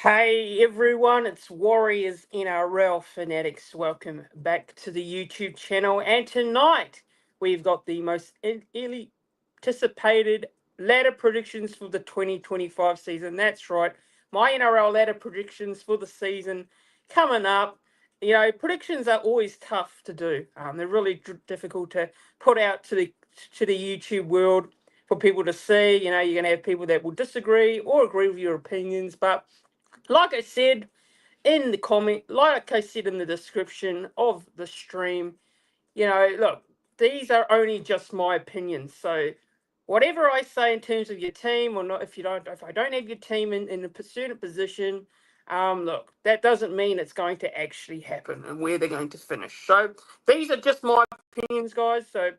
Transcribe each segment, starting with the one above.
Hey everyone, it's Warriors NRL Fanatics. Welcome back to the YouTube channel. And tonight we've got the most early anticipated ladder predictions for the 2025 season. That's right, my NRL ladder predictions for the season coming up. You know, predictions are always tough to do. They're really difficult to put out to the YouTube world for people to see. You know, you're going to have people that will disagree or agree with your opinions, but like I said in the comment, like I said in the description of the stream, you know, look, these are only just my opinions. So whatever I say in terms of your team or not, if I don't have your team in a certain position, look, that doesn't mean it's going to actually happen and where they're going to finish. So these are just my opinions, guys. So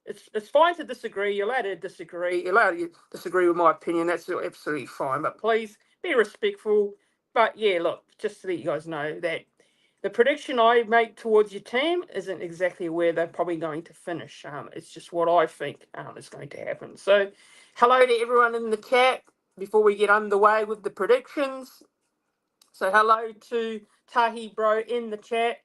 it's fine to disagree. You're allowed to disagree. You're allowed to disagree with my opinion. That's absolutely fine. But please be respectful. But yeah, look, just to let you guys know that the prediction I make towards your team isn't exactly where they're probably going to finish. It's just what I think is going to happen. So, hello to everyone in the chat before we get underway with the predictions. So, hello to Tahi Bro in the chat.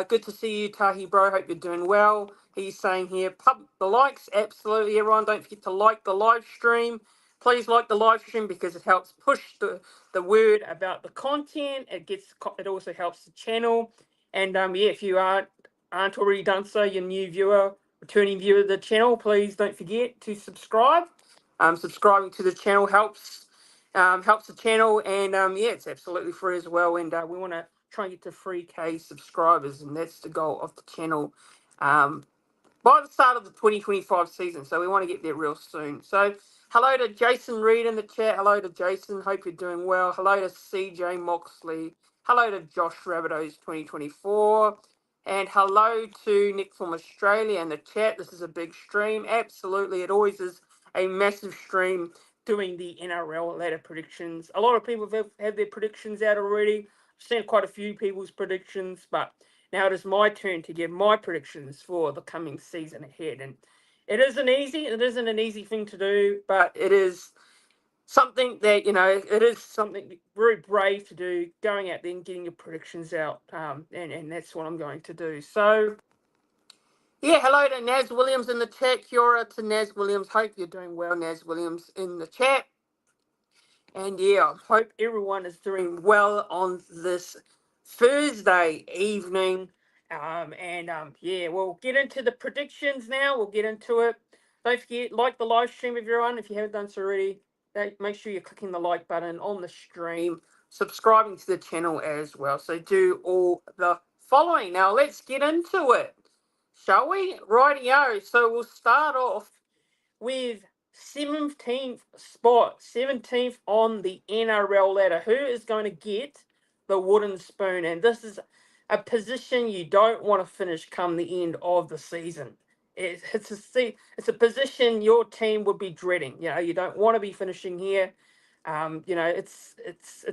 Good to see you, Tahi Bro. Hope you're doing well. He's saying here, pump the likes. Absolutely, everyone. Don't forget to like the live stream. Please like the live stream because it helps push the word about the content. It also helps the channel. And yeah, if you aren't already done so, you're a new viewer, returning viewer of the channel, please don't forget to subscribe. Subscribing to the channel helps the channel, and yeah, it's absolutely free as well. And we want to try and get to 3K subscribers, and that's the goal of the channel by the start of the 2025 season. So we want to get there real soon. So hello to Jason Reed in the chat. Hello to Jason. Hope you're doing well. Hello to CJ Moxley. Hello to Josh Rabbitohs 2024. And hello to Nick from Australia in the chat. This is a big stream. Absolutely. It always is a massive stream doing the NRL ladder predictions. A lot of people have their predictions out already. I've seen quite a few people's predictions, but now it is my turn to give my predictions for the coming season ahead. And it isn't an easy thing to do, but it is something that, you know, it is something very brave to do, going out there and getting your predictions out. And that's what I'm going to do. So, yeah, hello to Naz Williams in the chat. Kia ora to Naz Williams. Hope you're doing well, Naz Williams in the chat. And yeah, I hope everyone is doing well on this Thursday evening. Yeah, we'll get into the predictions now. We'll get into it. Don't forget, like the live stream, everyone. If you haven't done so already, make sure you're clicking the like button on the stream, subscribing to the channel as well. So do all the following. Now let's get into it, shall we? Rightio. So we'll start off with 17th spot, 17th on the NRL ladder. Who is going to get the wooden spoon? And this is a position you don't want to finish come the end of the season. It's a position your team would be dreading. You know, you don't want to be finishing here. You know, it's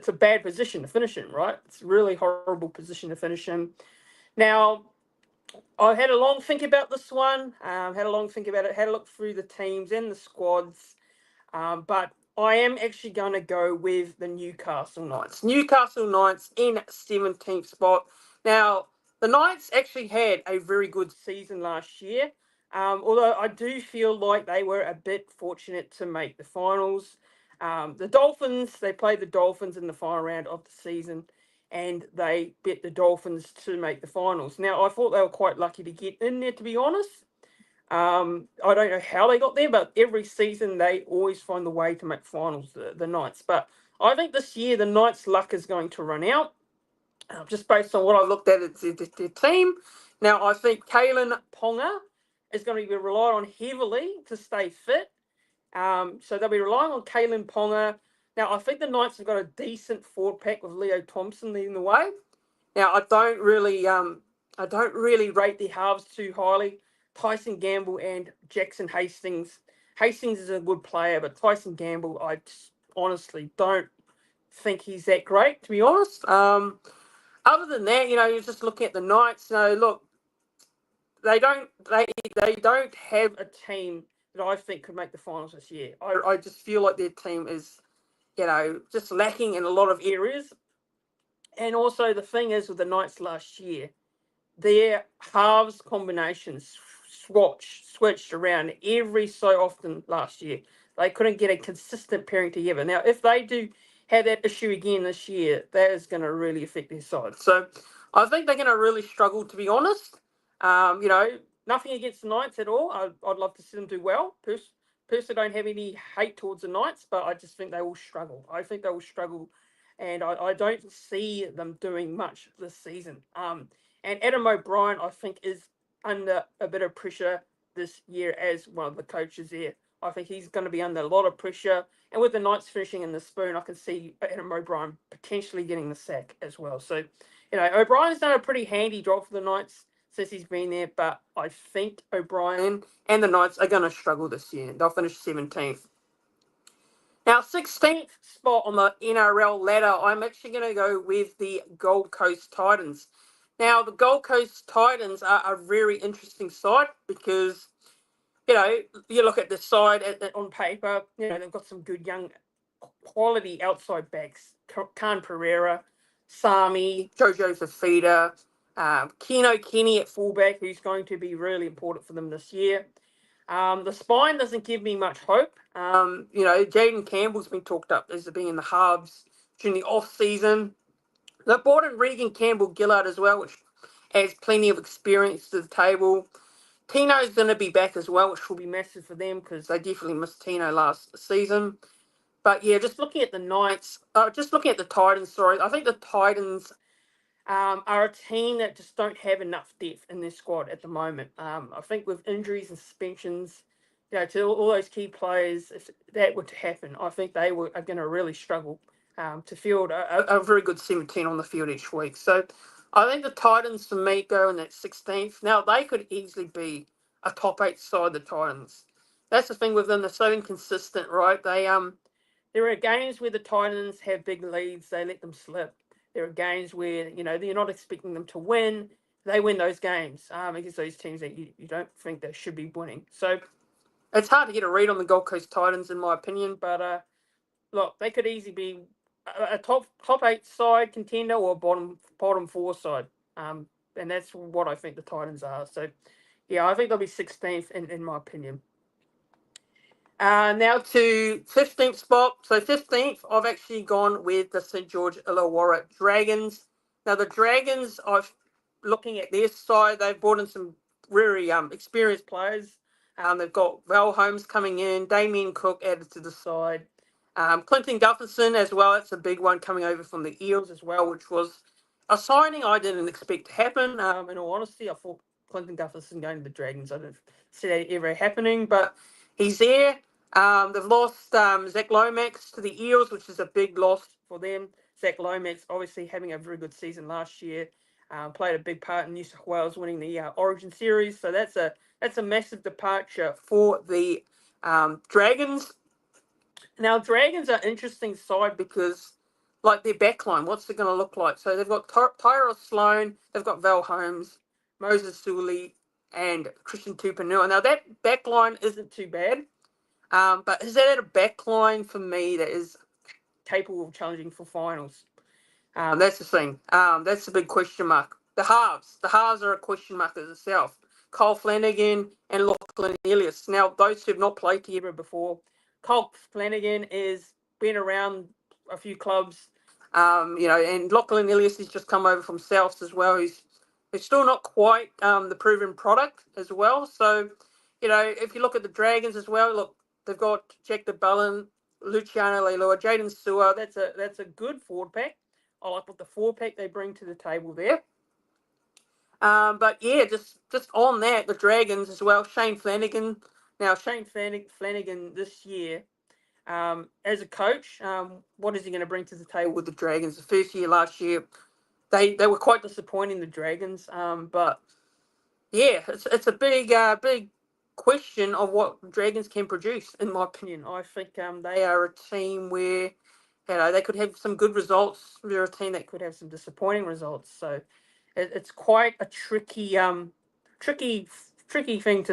a bad position to finish in, right? It's a really horrible position to finish in. Now, I had a long think about this one. Had a long think about it. Had a look through the teams and the squads. But I am actually going to go with the Newcastle Knights. Newcastle Knights in 17th spot. Now, the Knights actually had a very good season last year. Although I do feel like they were a bit fortunate to make the finals. The Dolphins, they played the Dolphins in the final round of the season, and they bet the Dolphins to make the finals. Now, I thought they were quite lucky to get in there, to be honest. I don't know how they got there, but every season they always find the way to make finals, the Knights. But I think this year the Knights' luck is going to run out, just based on what I looked at their team. Now, I think Kalen Ponga is going to be relied on heavily to stay fit. So they'll be relying on Kalen Ponga. Now, I think the Knights have got a decent forward pack with Leo Thompson leading the way. Now, I don't really rate the halves too highly. Tyson Gamble and Jackson Hastings. Hastings is a good player, but Tyson Gamble, I honestly don't think he's that great, to be honest. Other than that, you know, you're just looking at the Knights. You know, look, they don't have a team that I think could make the finals this year. I just feel like their team is just lacking in a lot of areas. And also the thing is with the Knights last year, their halves combinations switched around every so often last year. They couldn't get a consistent pairing together. Now, if they do have that issue again this year, that is going to really affect their side. So I think they're going to really struggle, to be honest. Nothing against the Knights at all. I'd love to see them do well. Personally, don't have any hate towards the Knights, but I just think they will struggle. I think they will struggle, and I don't see them doing much this season. And Adam O'Brien, I think, is under a bit of pressure this year as one of the coaches there. I think he's going to be under a lot of pressure. And with the Knights finishing in the spoon, I can see Adam O'Brien potentially getting the sack as well. So, O'Brien's done a pretty handy job for the Knights since he's been there. But I think O'Brien and the Knights are going to struggle this year. They'll finish 17th. Now, 16th spot on the NRL ladder, I'm actually going to go with the Gold Coast Titans. Now, the Gold Coast Titans are a very interesting side because, you look at the side on paper, they've got some good young quality outside backs. Khan Pereira, Sami, Jojo Fafita, Keno Kenny at fullback, who's going to be really important for them this year. The spine doesn't give me much hope. Jaden Campbell's been talked up as being in the halves during the off-season. They brought in Regan Campbell-Gillard as well, which adds plenty of experience to the table. Tino's going to be back as well, which will be massive for them because they definitely missed Tino last season. But, yeah, just looking at the Titans, I think the Titans are a team that just don't have enough depth in their squad at the moment. I think with injuries and suspensions, to all those key players, if that were to happen, I think they are going to really struggle to field a very good 17 on the field each week. So I think the Titans, for me, go in that 16th. Now, they could easily be a top 8 side, the Titans. That's the thing with them. They're so inconsistent, right? There are games where the Titans have big leads. They let them slip. There are games where, you're not expecting them to win. They win those games against those teams that you don't think they should be winning. So it's hard to get a read on the Gold Coast Titans, in my opinion. But, look, they could easily be a top 8 side contender or bottom 4 side. And that's what I think the Titans are. So, yeah, I think they'll be 16th, in my opinion. Now to 15th spot. So 15th, I've actually gone with the St. George Illawarra Dragons. Now the Dragons, looking at their side, they've brought in some very experienced players. They've got Val Holmes coming in, Damien Cook added to the side. Clinton Gutherson as well, that's a big one coming over from the Eels as well, which was a signing I didn't expect to happen. In all honesty, I thought Clinton Gutherson going to the Dragons, I didn't see that ever happening, but he's there. They've lost Zach Lomax to the Eels, which is a big loss for them. Zach Lomax obviously having a very good season last year, played a big part in New South Wales winning the Origin Series. So that's a massive departure for the Dragons. Now, Dragons are an interesting side because, like, their backline, what's it going to look like? So they've got Tyra Sloan, they've got Val Holmes, Moses Sully, and Christian Tupanua. Now, that backline isn't too bad. But is that a backline for me that is capable of challenging for finals? That's the thing. That's the big question mark. The halves are a question mark as itself. Kyle Flanagan and Lachlan Ellis. Now, those who have not played together before, Kyle Flanagan has been around a few clubs, and Lachlan Ellis has just come over from Souths as well. He's still not quite the proven product as well. So, if you look at the Dragons as well, look, they've got Jack DeBellin, Luciano Leilua, Jaden Sewer. That's a good forward pack. I like what the forward pack they bring to the table there. But yeah, just on that, the Dragons as well. Shane Flanagan. Now, Shane Flanagan this year, as a coach, what is he going to bring to the table with the Dragons? The first year last year, they were quite disappointing, the Dragons. But yeah, it's a big question of what Dragons can produce, in my opinion. I think they are a team where they could have some good results. They're a team that could have some disappointing results. So it's quite a tricky thing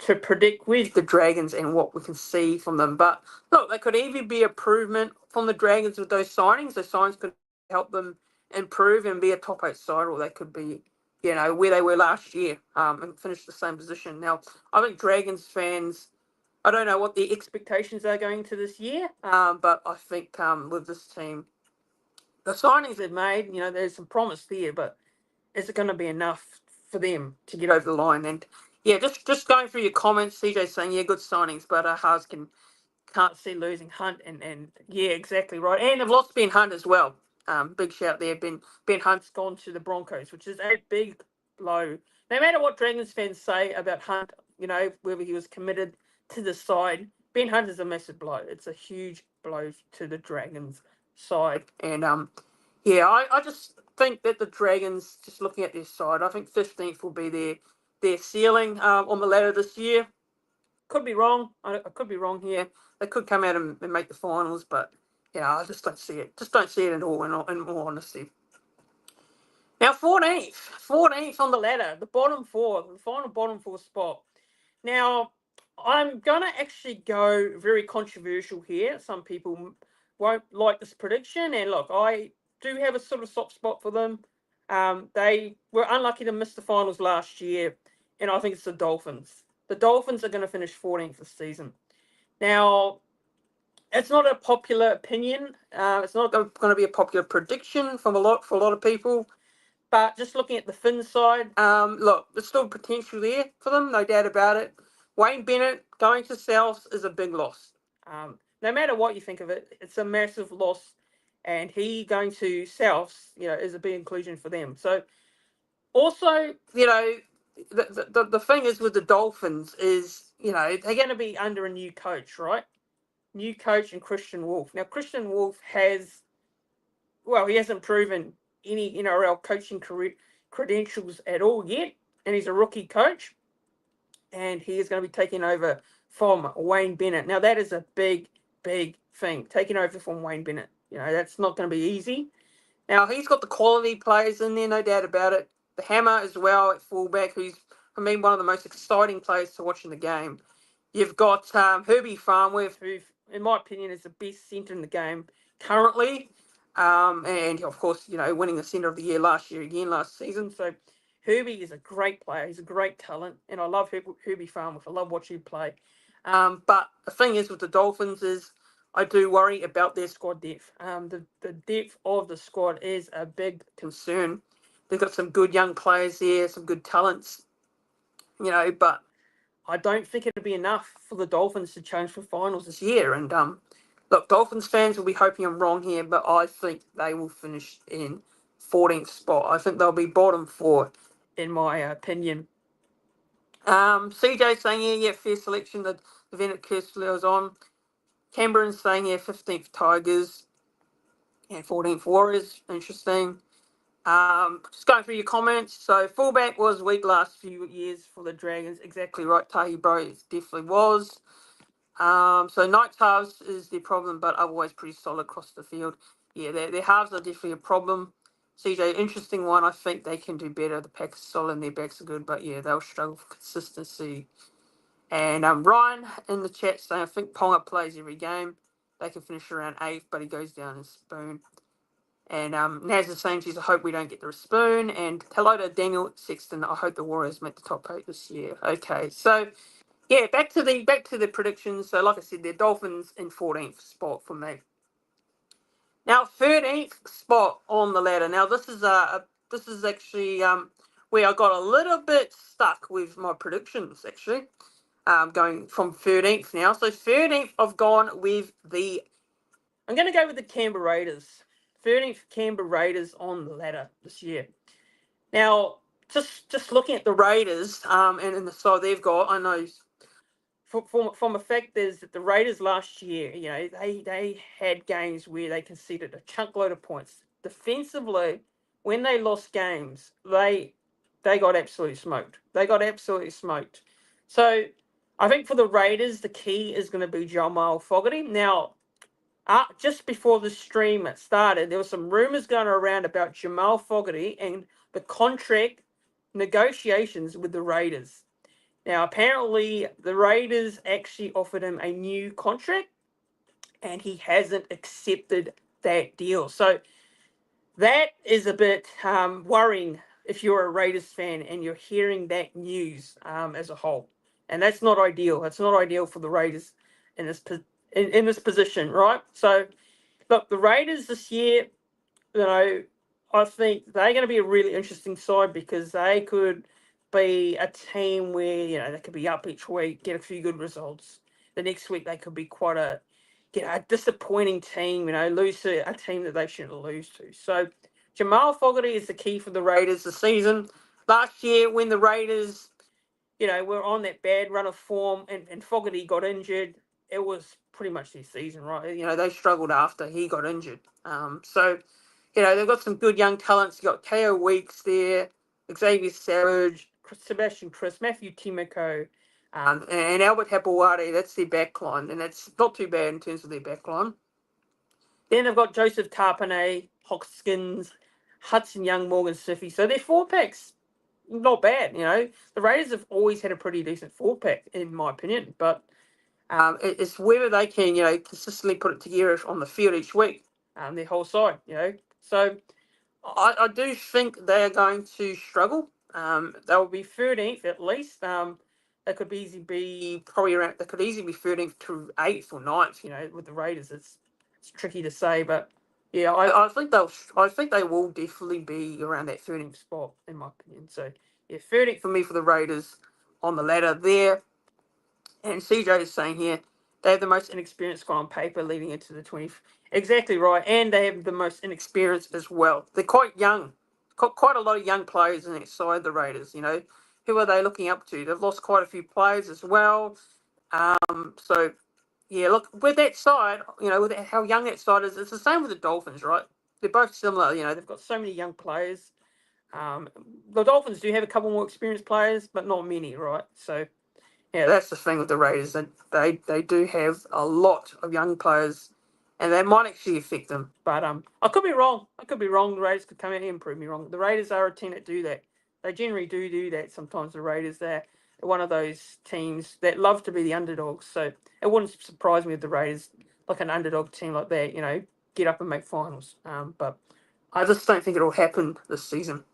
to predict with the Dragons and what we can see from them. But look, they could either be improvement from the Dragons with those signings. Those signings could help them improve and be a top 8 side, or they could be, where they were last year and finish the same position. Now, I think Dragons fans, I don't know what the expectations are going to this year, but I think with this team, the signings they've made, there's some promise there, but is it going to be enough for them to get over the line? And yeah, just going through your comments, CJ saying, yeah, good signings, but Haas can't see losing Hunt, and yeah, exactly right. And they've lost Ben Hunt as well. Big shout there. Ben Hunt's gone to the Broncos, which is a big blow. No matter what Dragons fans say about Hunt, whether he was committed to the side, Ben Hunt is a massive blow. It's a huge blow to the Dragons side. And yeah, I just think that the Dragons, just looking at their side, I think 15th will be their ceiling on the ladder this year. Could be wrong. I could be wrong here. They could come out and make the finals, but I just don't see it. Just don't see it at all, in all honesty. Now, 14th on the ladder, the bottom 4, the final bottom 4 spot. Now, I'm going to actually go very controversial here. Some people won't like this prediction, and look, I do have a sort of soft spot for them. They were unlucky to miss the finals last year, and I think it's the Dolphins. The Dolphins are going to finish 14th this season. Now, it's not a popular opinion. It's not going to be a popular prediction for a lot of people. But just looking at the Finns side, look, there's still potential there for them, no doubt about it. Wayne Bennett going to South is a big loss. No matter what you think of it, it's a massive loss. And he going to South, is a big inclusion for them. So, also, the thing is with the Dolphins is, they're going to be under a new coach, right? New coach and Christian Wolf. Now, Christian Wolf he hasn't proven any NRL coaching credentials at all yet, and he's a rookie coach, and he is going to be taking over from Wayne Bennett. Now, that is a big, big thing, taking over from Wayne Bennett. That's not going to be easy. Now, he's got the quality players in there, no doubt about it. The Hammer as well at fullback, who's, one of the most exciting players to watch in the game. You've got Herbie Farnworth, who, in my opinion, is the best centre in the game currently. And, of course, winning the centre of the year last season. So Herbie is a great player. He's a great talent. And I love Herbie Farnworth. I love watching him play. But the thing is with the Dolphins is I do worry about their squad depth. The depth of the squad is a big concern. They've got some good young players there, some good talents, but I don't think it'll be enough for the Dolphins to challenge for finals this year. And look, Dolphins fans will be hoping I'm wrong here, but I think they will finish in 14th spot. I think they'll be bottom 4, in my opinion. CJ saying, yeah, fair selection. The event at Kirsley was on. Canberra's saying, yeah, 15th Tigers and 14th Warriors. Interesting. Just going through your comments. So, fullback was weak last few years for the Dragons. Exactly right, Tahi Bro definitely was. So Knights halves is the problem, but otherwise pretty solid across the field. Yeah, their halves are definitely a problem. CJ, interesting one. I think they can do better. The pack is solid and their backs are good, but yeah, they'll struggle for consistency. And Ryan in the chat saying, I think Ponga plays every game. They can finish around 8th, but he goes down in spoon. And Naz is saying, geez, I hope we don't get the spoon. And hello to Daniel Sexton. I hope the Warriors make the top 8 this year. Okay, so yeah, back to the predictions. So, like I said, they're Dolphins in 14th spot for me. Now, 13th spot on the ladder. Now, this is actually where I got a little bit stuck with my predictions. Actually, going from 13th now. So 13th, I've gone with I'm going to go with the Canberra Raiders. 13th Canberra Raiders on the ladder this year. Now, just looking at the Raiders and in the side they've got, I know. From a fact is that the Raiders last year, they had games where they conceded a chunk load of points. Defensively, when they lost games, they got absolutely smoked. So I think for the Raiders, the key is going to be Jamal Fogarty. Now, just before the stream started, there were some rumours going around about Jamal Fogarty and the contract negotiations with the Raiders. Now, apparently, the Raiders actually offered him a new contract, and he hasn't accepted that deal. So that is a bit worrying if you're a Raiders fan and you're hearing that news as a whole. And that's not ideal. It's not ideal for the Raiders in this position, right? So, look, the Raiders this year, I think they're going to be a really interesting side because they could be a team where, they could be up each week, get a few good results. The next week they could be quite a disappointing team, lose to a team that they shouldn't lose to. So Jamal Fogarty is the key for the Raiders this season. Last year when the Raiders, were on that bad run of form and Fogarty got injured, it was pretty much their season, right? They struggled after he got injured. So they've got some good young talents. You've got Ko Weeks there, Xavier Savage, Sebastian Chris, Matthew Timoko, and Albert Hapawade. That's their backline, and that's not too bad in terms of their backline. Then they've got Joseph Tarpanay, Hoskins, Hudson Young, Morgan Siffy. So their four packs, not bad. The Raiders have always had a pretty decent four pack, in my opinion, but it's whether they can, consistently put it together on the field each week, their whole side, So I do think they are going to struggle. They'll be 13th at least. They could easily be They could easily be 13th to 8th or 9th. With the Raiders, it's tricky to say, but yeah, I think they will definitely be around that 13th spot in my opinion. So yeah, 13th for me for the Raiders on the ladder there. And CJ is saying here, they have the most inexperienced squad on paper leading into the 20th. Exactly right. And they have the most inexperienced as well. They're quite young. Got quite a lot of young players in that side, the Raiders, Who are they looking up to? They've lost quite a few players as well. So, yeah, look, with that side, with how young that side is, it's the same with the Dolphins, right? They're both similar. They've got so many young players. The Dolphins do have a couple more experienced players, but not many, right? So, yeah, that's the thing with the Raiders. They do have a lot of young players, and that might actually affect them. But I could be wrong. The Raiders could come out here and prove me wrong. The Raiders are a team that do that. They generally do that sometimes. The Raiders, they're one of those teams that love to be the underdogs. So it wouldn't surprise me if the Raiders, like an underdog team like that, get up and make finals. But I just don't think it'll happen this season.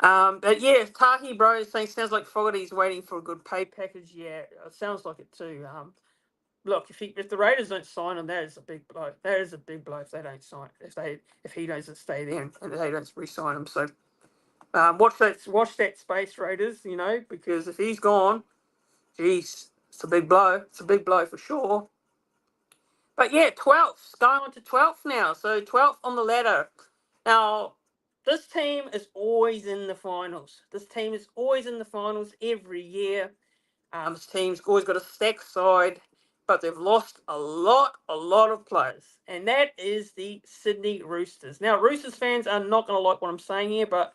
But yeah, Tahi bro is saying sounds like Fogarty's waiting for a good pay package. Yeah, it sounds like it too. Look, if the Raiders don't sign him, that is a big blow. That is a big blow if they don't sign. If he doesn't stay there and they don't re-sign him. So watch that space, Raiders. Because if he's gone, geez, it's a big blow. It's a big blow for sure. But yeah, 12th, going on to 12th now. So 12th on the ladder. Now, this team is always in the finals. This team is always in the finals every year. This team's always got a stacked side, but they've lost a lot of players. And that is the Sydney Roosters. Now, Roosters fans are not going to like what I'm saying here, but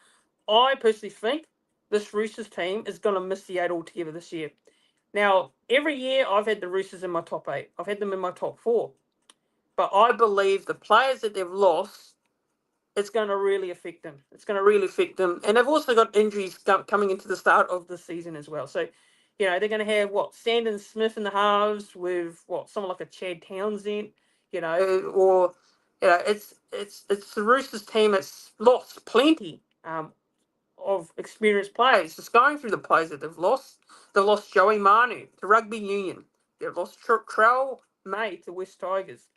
I personally think this Roosters team is going to miss the 8 altogether this year. Now, every year I've had the Roosters in my top 8. I've had them in my top 4. But I believe the players that they've lost, it's going to really affect them. And they've also got injuries coming into the start of the season as well. So, they're going to have, Sandon Smith in the halves with, someone like a Chad Townsend, or, it's the Roosters team that's lost plenty of experienced players. Just going through the players that they've lost. They've lost Joey Manu to Rugby Union. They've lost Trell May to West Tigers.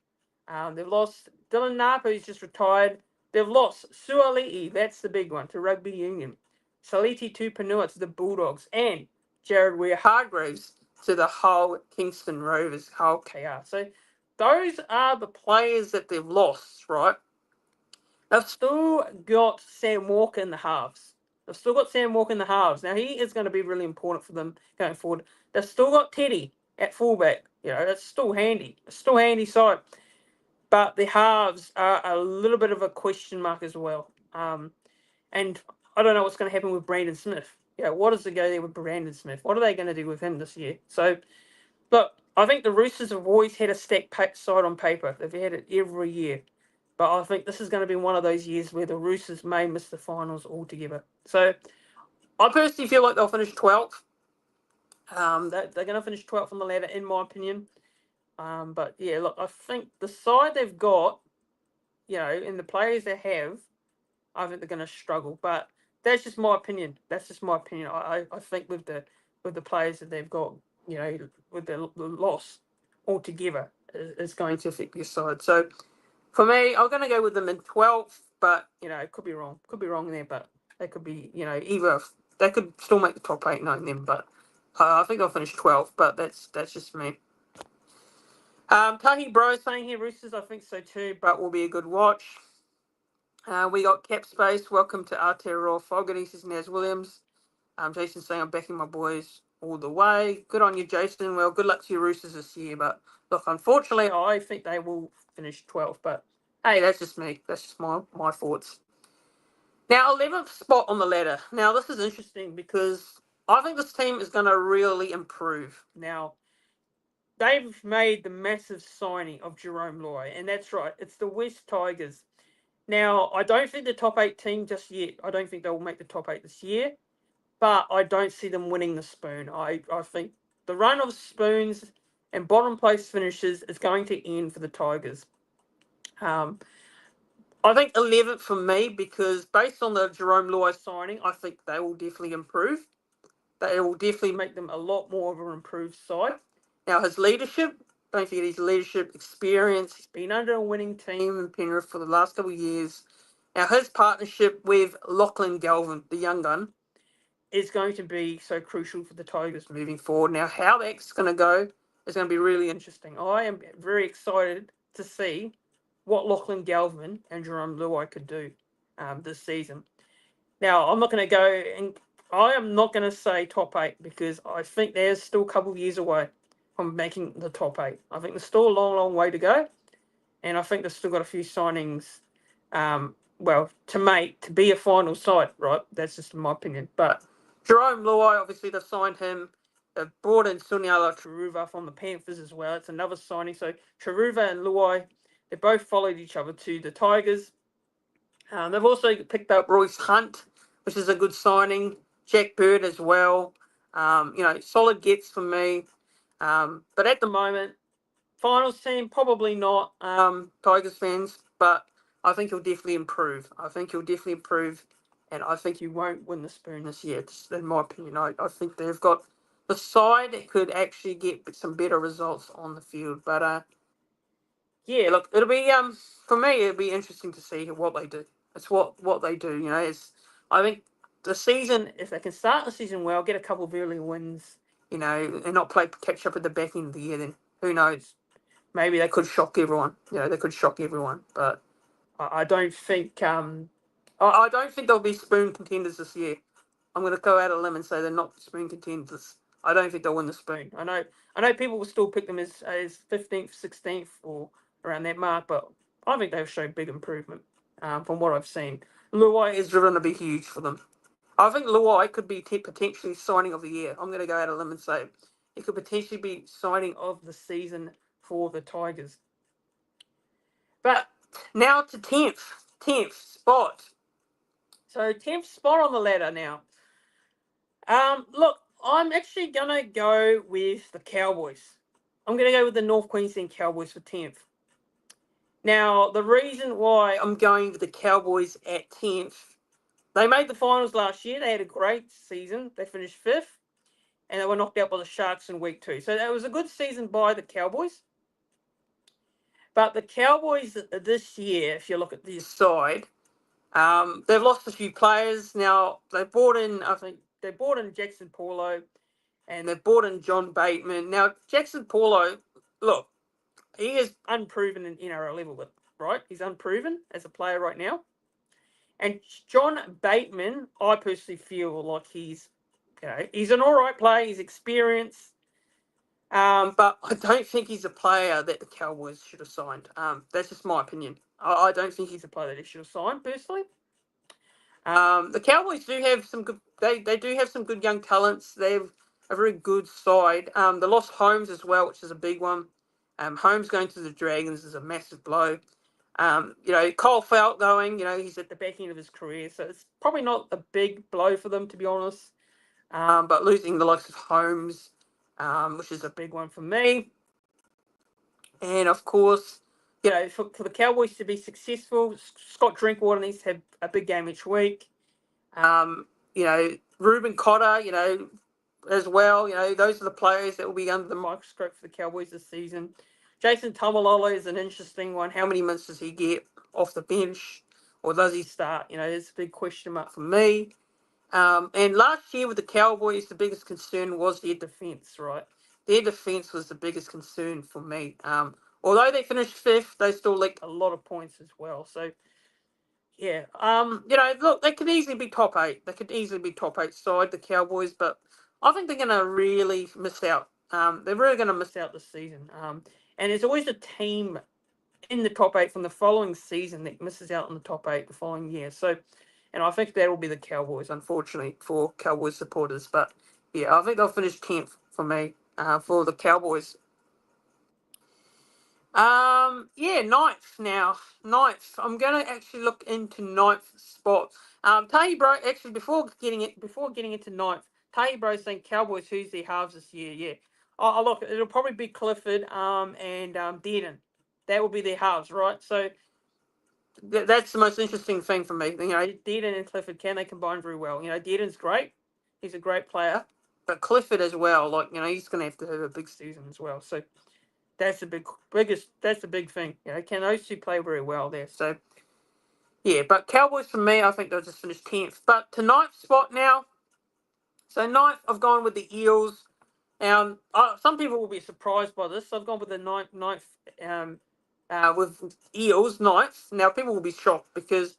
They've lost Dylan Napa, who's just retired. They've lost Suali'i, that's the big one, to Rugby Union. Saliti Tupanua to the Bulldogs. And Jared Weir-Hargreaves to the Hull Kingston Rovers, Hull KR. So those are the players that they've lost, right? They've still got Sam Walker in the halves. Now, he is going to be really important for them going forward. They've still got Teddy at fullback. That's still handy. It's still a handy side. But the halves are a little bit of a question mark as well. And I don't know what's going to happen with Brandon Smith. What is the go there with Brandon Smith? What are they going to do with him this year? So, look, I think the Roosters have always had a stacked side on paper. They've had it every year. But I think this is going to be one of those years where the Roosters may miss the finals altogether. So, I personally feel like they'll finish 12th. They're going to finish 12th on the ladder, in my opinion. But yeah, look, I think the side they've got, and the players they have, I think they're going to struggle. But that's just my opinion. I think with the players that they've got, with the loss altogether, is going to affect your side. So for me, I'm going to go with them in 12th, but it could be wrong. Could be wrong there, but they could be, either they could still make the top 8, knowing them. But I think they'll finish 12th. But that's just me. Tahi Bro saying here, Roosters, I think so too, but will be a good watch. We got Cap Space. Welcome to Aotearoa Fogarty, says Naz Williams. Jason saying I'm backing my boys all the way. Good on you, Jason. Well, good luck to your Roosters this year. But look, unfortunately, I think they will finish 12th. But hey, that's just me. That's just my thoughts. Now, 11th spot on the ladder. Now, this is interesting because I think this team is going to really improve. Now, they've made the massive signing of Jerome Loy, and that's right. It's the West Tigers. Now, I don't think the top 8 team just yet. I don't think they'll make the top 8 this year, but I don't see them winning the spoon. I think the run of spoons and bottom place finishes is going to end for the Tigers. I think 11th for me because based on the Jerome Loy signing, I think they will definitely improve. They will definitely make them a lot more of an improved side. Now, his leadership, don't forget his leadership experience. He's been under a winning team in Penrith for the last couple of years. Now, his partnership with Lachlan Galvin, the young gun, is going to be so crucial for the Tigers moving forward. Now, how that's going to go is going to be really interesting. I am very excited to see what Lachlan Galvin and Jerome Luai could do this season. Now, I'm not going to go and I am not going to say top 8 because I think there's still a couple of years away from making the top 8. I think there's still a long, long way to go. And I think they've still got a few signings, to make, to be a final side, right? That's just my opinion. But Jerome Luai, obviously, they've signed him. They've brought in Suniala Chiruva from the Panthers as well. It's another signing. So Chiruva and Luai, they both followed each other to the Tigers. They've also picked up Royce Hunt, which is a good signing. Jack Bird as well. Solid gets for me. But at the moment, finals team, probably not Tigers fans, but I think he'll definitely improve. And I think he won't win the spoon this year. It's, in my opinion, I think they've got the side that could actually get some better results on the field. But yeah, look, it'll be for me, it'll be interesting to see what they do. It's what they do. I think the season, if they can start the season well, get a couple of early wins, and not play catch up at the back end of the year, then who knows? Maybe they could shock everyone. But I don't think I don't think they'll be spoon contenders this year. I'm going to go out on a limb and say they're not spoon contenders. I don't think they'll win the spoon. I know people will still pick them as 15th, 16th, or around that mark, but I think they've shown big improvement from what I've seen. Luai is going to be huge for them. I think Luai could be potentially signing of the year. I'm going to go out on a limb and say it could potentially be signing of the season for the Tigers. But now to 10th spot. So 10th spot on the ladder now. Look, I'm actually going to go with the Cowboys. I'm going to go with the North Queensland Cowboys for 10th. Now, the reason why I'm going with the Cowboys at 10th, they made the finals last year. They had a great season. They finished 5th, and they were knocked out by the Sharks in week 2. So that was a good season by the Cowboys. But the Cowboys this year, if you look at this side, they've lost a few players. Now, they brought in Jackson Paulo, and they brought in John Bateman. Now, Jackson Paulo, look, he is unproven in NRL level, right? He's unproven as a player right now. And John Bateman, I personally feel like he's an all right player. He's experienced. But I don't think he's a player that the Cowboys should have signed. That's just my opinion. I don't think he's a player that they should have signed, personally. The Cowboys do have some good. They do have some good young talents. They have a very good side. They lost Holmes as well, which is a big one. Holmes going to the Dragons is a massive blow. Cole Felt going. He's at the back end of his career, so it's probably not a big blow for them, to be honest. But losing the likes of Holmes, which is a big one for me. And of course, for the Cowboys to be successful, Scott Drinkwater needs to have a big game each week. Reuben Cotter, as well. Those are the players that will be under the microscope for the Cowboys this season. Jason Tamalolo is an interesting one. How many minutes does he get off the bench, or does he start? It's a big question mark for me. And last year with the Cowboys, the biggest concern was their defense, right? Their defense was the biggest concern for me. Although they finished fifth, they still leaked a lot of points as well. So, yeah. Look, they could easily be top eight. They could easily be top eight side, the Cowboys, but I think they're going to really miss out. They're really going to miss out this season. And there's always a team in the top eight from the following season that misses out on the top eight the following year. So, and I think that will be the Cowboys, unfortunately, for Cowboys supporters. But, yeah, I think they'll finish 10th for me, for the Cowboys. Ninth now. Ninth. I'm going to actually look into ninth spot. Tahi Bro, actually, before getting into ninth, Tahi Bro saying Cowboys, who's their halves this year? Yeah. Look, it'll probably be Clifford and Dearden. That will be their halves, right? So that's the most interesting thing for me. Dearden and Clifford, can they combine very well? Dearden's great. He's a great player. But Clifford as well, he's going to have a big season as well. So that's the big thing. Can those two play very well there? So, yeah, but Cowboys for me, I think they'll just finish 10th. But to ninth spot now. So ninth, I've gone with the Eels. Some people will be surprised by this. I've gone with the ninth with Eels, ninth. Now, people will be shocked because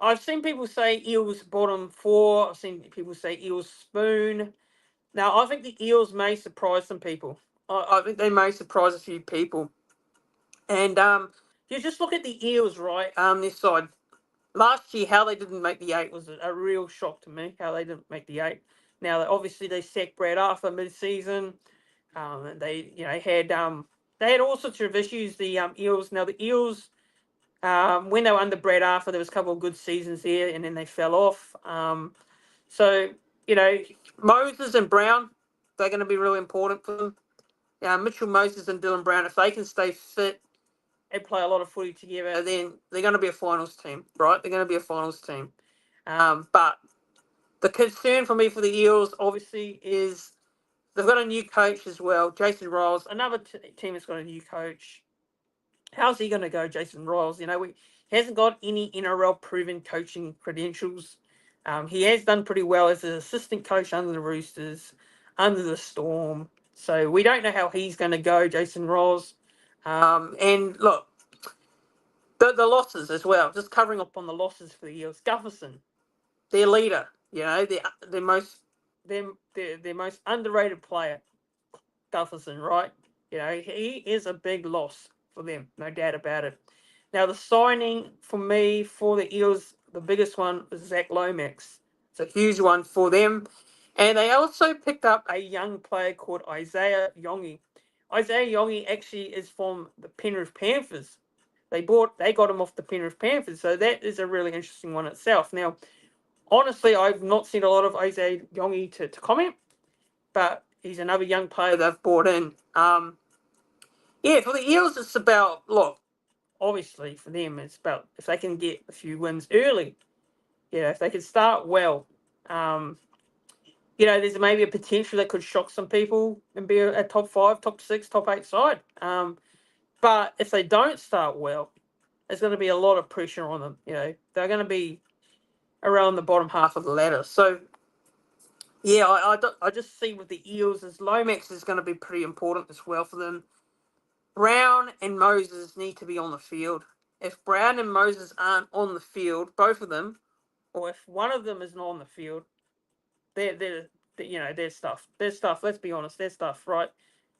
I've seen people say Eels bottom 4. I've seen people say Eels spoon. Now, I think the Eels may surprise some people. I think they may surprise a few people. And you just look at the Eels, right? This side. Last year, how they didn't make the 8 was a real shock to me, how they didn't make the 8. Now, obviously, they sacked Brad Arthur mid-season. They had all sorts of issues, the Eels. Now, the Eels, when they were under Brad Arthur, there was a couple of good seasons there, and then they fell off. Moses and Brown, they're going to be really important for them. Mitchell Moses and Dylan Brown, if they can stay fit and play a lot of footy together, then they're going to be a finals team, right? They're going to be a finals team. But the concern for me for the Eels, obviously, is they've got a new coach as well, Jason Ryles. Another team that's got a new coach. How's he going to go, Jason Ryles? He hasn't got any NRL proven coaching credentials. He has done pretty well as an assistant coach under the Roosters, under the Storm. So we don't know how he's going to go, Jason Ryles. And look, the losses as well. Just covering up on the losses for the Eels. Gufferson, their leader. Their most underrated player, Gufferson. Right. He is a big loss for them, no doubt about it. Now the signing for me for the Eels, the biggest one was Zach Lomax. It's a huge one for them. And they also picked up a young player called Isaiah Yongi. Isaiah Yongi actually is from the Penrith Panthers. They got him off the Penrith Panthers, so that is a really interesting one itself. Now, honestly, I've not seen a lot of Isaiah Yongi to comment, but he's another young player they've brought in. For the Eels, it's about, look, obviously for them, it's about if they can get a few wins early. If they can start well. There's maybe a potential that could shock some people and be a top 5, top 6, top 8 side. But if they don't start well, there's going to be a lot of pressure on them. They're going to be around the bottom half of the ladder. So, I just see with the Eels as Lomax is going to be pretty important as well for them. Brown and Moses need to be on the field. If Brown and Moses aren't on the field, both of them, or if one of them is not on the field, they're stuffed. They're stuffed. Let's be honest, they're stuffed, right?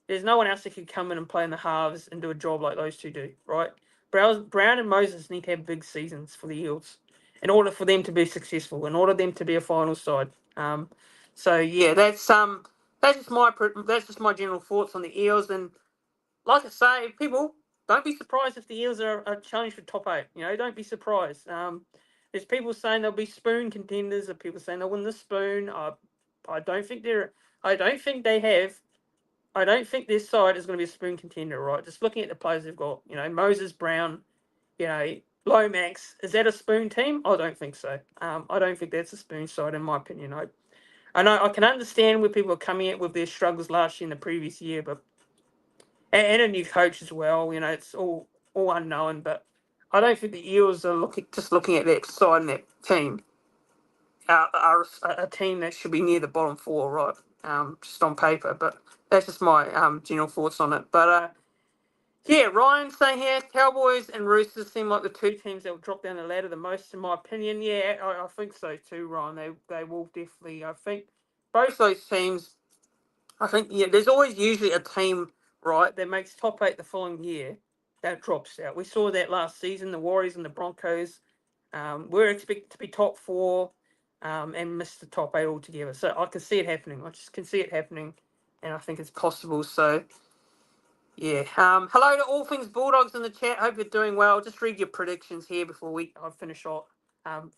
There's no one else that can come in and play in the halves and do a job like those two do, right? Brown and Moses need to have big seasons for the Eels in order for them to be successful, in order for them to be a final side. That's just my general thoughts on the Eels. And like I say, people, don't be surprised if the Eels are challenged for top 8. Don't be surprised. There's people saying they'll be spoon contenders, or people saying they'll win the spoon. I don't think they have I don't think this side is going to be a spoon contender, right? Just looking at the players they've got, Moses Brown, Lomax, is that a spoon team? I don't think so. I don't think that's a spoon side, in my opinion. I know I can understand where people are coming at with their struggles last year and the previous year, but and a new coach as well. It's all unknown, but I don't think the Eels are looking at that side and that team are a team that should be near the bottom four, right? Just on paper, but that's just my general thoughts on it. But yeah, Ryan's saying here, Cowboys and Roosters seem like the two teams that will drop down the ladder the most, in my opinion. Yeah, I think so too, Ryan. They will definitely. I think both those teams. I think there's always usually a team, right, that makes top 8 the following year that drops out. We saw that last season. The Warriors and the Broncos were expected to be top 4 and missed the top 8 altogether. So I can see it happening. I just can see it happening, and I think it's possible. So. Yeah. Hello to all things Bulldogs in the chat. Hope you're doing well. Just read your predictions here before I finish off.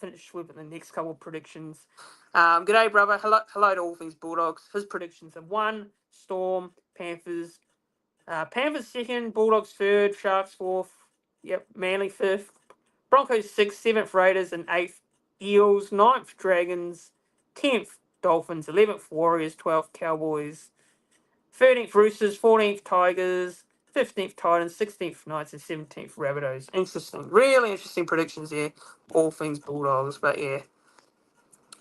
Finish with the next couple of predictions. G'day, brother. Hello to all things Bulldogs. His predictions are 1, Storm, Panthers. Panthers 2nd, Bulldogs 3rd, Sharks 4th. Yep, Manly 5th. Broncos 6th, 7th Raiders, and 8th Eels. 9th Dragons. 10th Dolphins. 11th Warriors. 12th Cowboys. 13th Roosters, 14th Tigers, 15th Titans, 16th Knights, and 17th Rabbitohs. Interesting. Really interesting predictions here. All things Bulldogs, but yeah.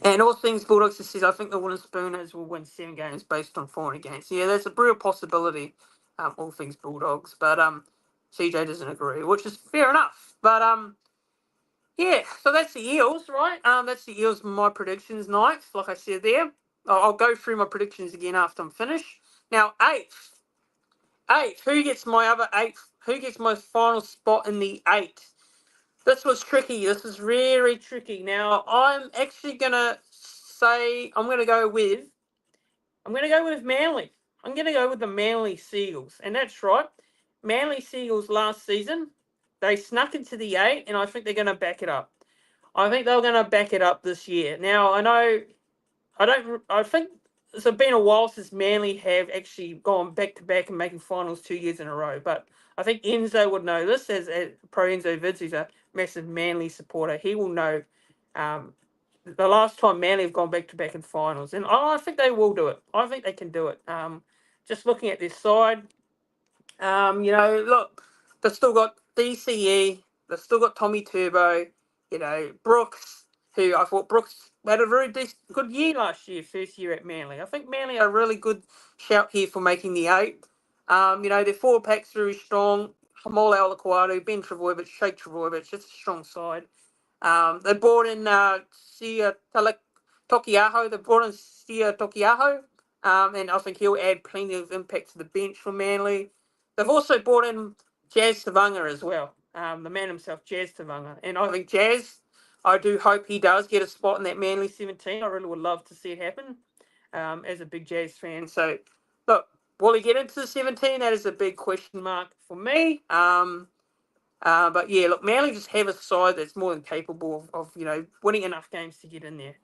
And all things Bulldogs just says, I think the Wooden Spooners will win 7 games based on 400 games. Yeah, there's a real possibility, all things Bulldogs. But CJ doesn't agree, which is fair enough. But yeah, so that's the Eels, right? That's the Eels, my predictions, Knights, like I said there. I'll go through my predictions again after I'm finished. Now, 8th. Who gets my other 8th? Who gets my final spot in the 8th? This was tricky. This is very tricky. Now, I'm actually going to say I'm going to go with Manly. I'm going to go with the Manly Seagulls. And that's right. Manly Seagulls last season, they snuck into the 8, and I think they're going to back it up. I think they're going to back it up this year. Now, I think it's been a while since Manly have actually gone back-to-back and making finals 2 years in a row. But I think Enzo would know this, as Pro Enzo Vids, who's a massive Manly supporter. He will know the last time Manly have gone back-to-back in finals. And I think they will do it. I think they can do it. Just looking at this side, look, they've still got DCE. They've still got Tommy Turbo. Brooks, who I thought Brooks had a very good year last year, first year at Manly. I think Manly are a really good shout here for making the 8. Their forward pack's very strong. Hamola Alaquadu, Ben Travojevic, Shake Travojevic. It's a strong side. They brought in Sia Tokiaho. They brought in Sia Tokiaho. And I think he'll add plenty of impact to the bench for Manly. They've also brought in Jazz Tavanga as well. The man himself, Jazz Tavanga. And I think Jazz, I do hope he does get a spot in that Manly 17. I really would love to see it happen as a big Jazz fan. So, look, will he get into the 17? That is a big question mark for me. But yeah, look, Manly just have a side that's more than capable of winning enough games to get in there.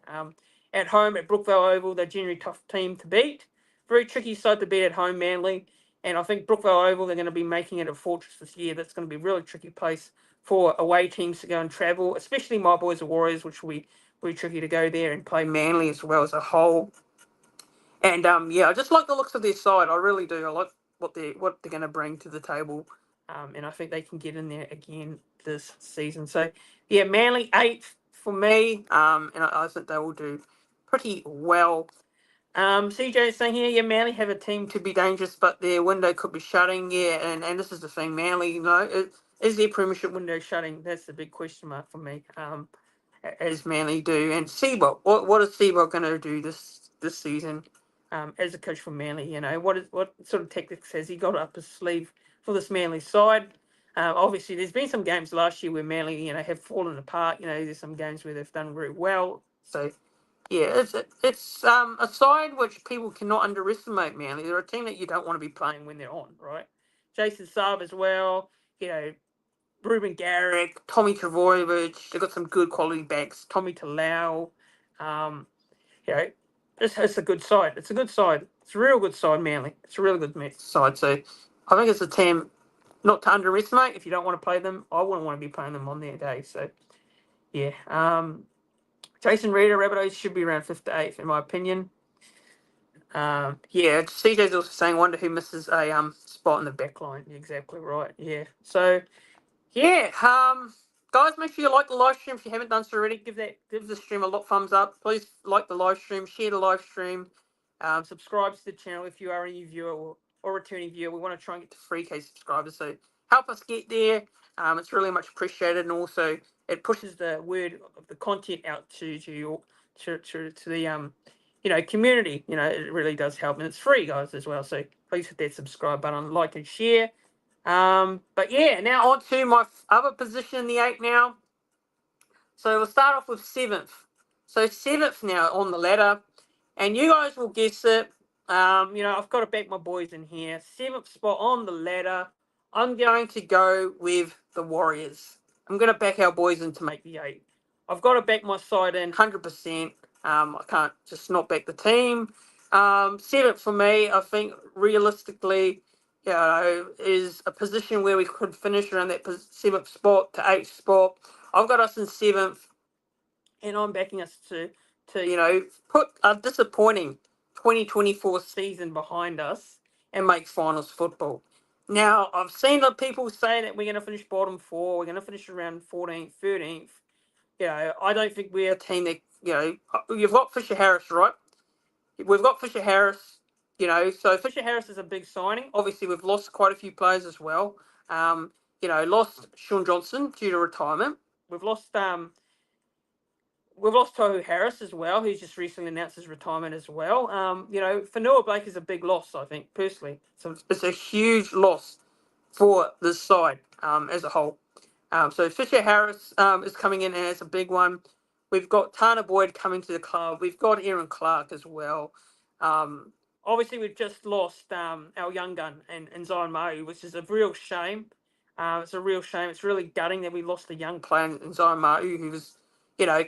At home at Brookvale Oval, they're generally a tough team to beat. Very tricky side to beat at home, Manly. And I think Brookvale Oval, they're going to be making it a fortress this year. That's going to be a really tricky place for away teams to go and travel, especially my boys, the Warriors, which will be really tricky to go there and play Manly as well as a whole. And I just like the looks of their side. I really do. I like what they're going to bring to the table. And I think they can get in there again this season. So, yeah, Manly 8th for me. And I think they will do pretty well. CJ is saying here, yeah, Manly have a team to be dangerous, but their window could be shutting. Yeah, and this is the thing, Manly, is their premiership window shutting? That's the big question mark for me, as Manly do. And Seabot, what is Seabot going to do this season as a coach for Manly? What sort of tactics has he got up his sleeve for this Manly side? Obviously, there's been some games last year where Manly, have fallen apart. There's some games where they've done very well. So, yeah, it's a side which people cannot underestimate, Manly. They're a team that you don't want to be playing when they're on, right? Jason Saab as well, Ruben Garrick, Tommy Travojevic. They've got some good quality backs. Tommy Talau, it's a good side. It's a good side. It's a real good side, Manly. It's a really good side. So I think it's a team not to underestimate. If you don't want to play them, I wouldn't want to be playing them on their day. So yeah, Jason Reader, Rabbitohs should be around 5th to 8th in my opinion. Yeah, CJ's also saying, wonder who misses a spot in the back line. You're exactly right. Yeah. So yeah, guys, make sure you like the live stream if you haven't done so already. Give the stream a thumbs up. Please like the live stream, share the live stream, subscribe to the channel if you are a new viewer or returning viewer. We want to try and get to 3K subscribers, so help us get there. It's really much appreciated, and also it pushes the word of the content out to the community. It really does help, and it's free, guys, as well. So please hit that subscribe button, like and share. But yeah, now on to my other position in the 8 now. So we'll start off with 7th. So 7th now on the ladder, and you guys will guess it. I've got to back my boys in here. 7th spot on the ladder. I'm going to go with the Warriors. I'm going to back our boys in to make the 8. I've got to back my side in 100%. I can't just not back the team. 7th for me, I think realistically, is a position where we could finish around that 7th spot to 8th spot. I've got us in 7th, and I'm backing us to put a disappointing 2024 season behind us and make finals football. Now, I've seen people say that we're going to finish bottom 4, we're going to finish around 14th, 13th. I don't think we're a team that, you've got Fisher Harris, right? We've got Fisher Harris, so Fisher Harris is a big signing. Obviously, we've lost quite a few players as well. Lost Sean Johnson due to retirement. We've lost Tohu Harris as well, who's just recently announced his retirement as well. Fanua Blake is a big loss, I think, personally. So it's a huge loss for this side as a whole. So Fisher Harris is coming in as a big one. We've got Tana Boyd coming to the club. We've got Aaron Clark as well. Obviously, we've just lost our young gun and Zion Mahu, which is a real shame. It's a real shame. It's really gutting that we lost a young player in Zion Mahu who was,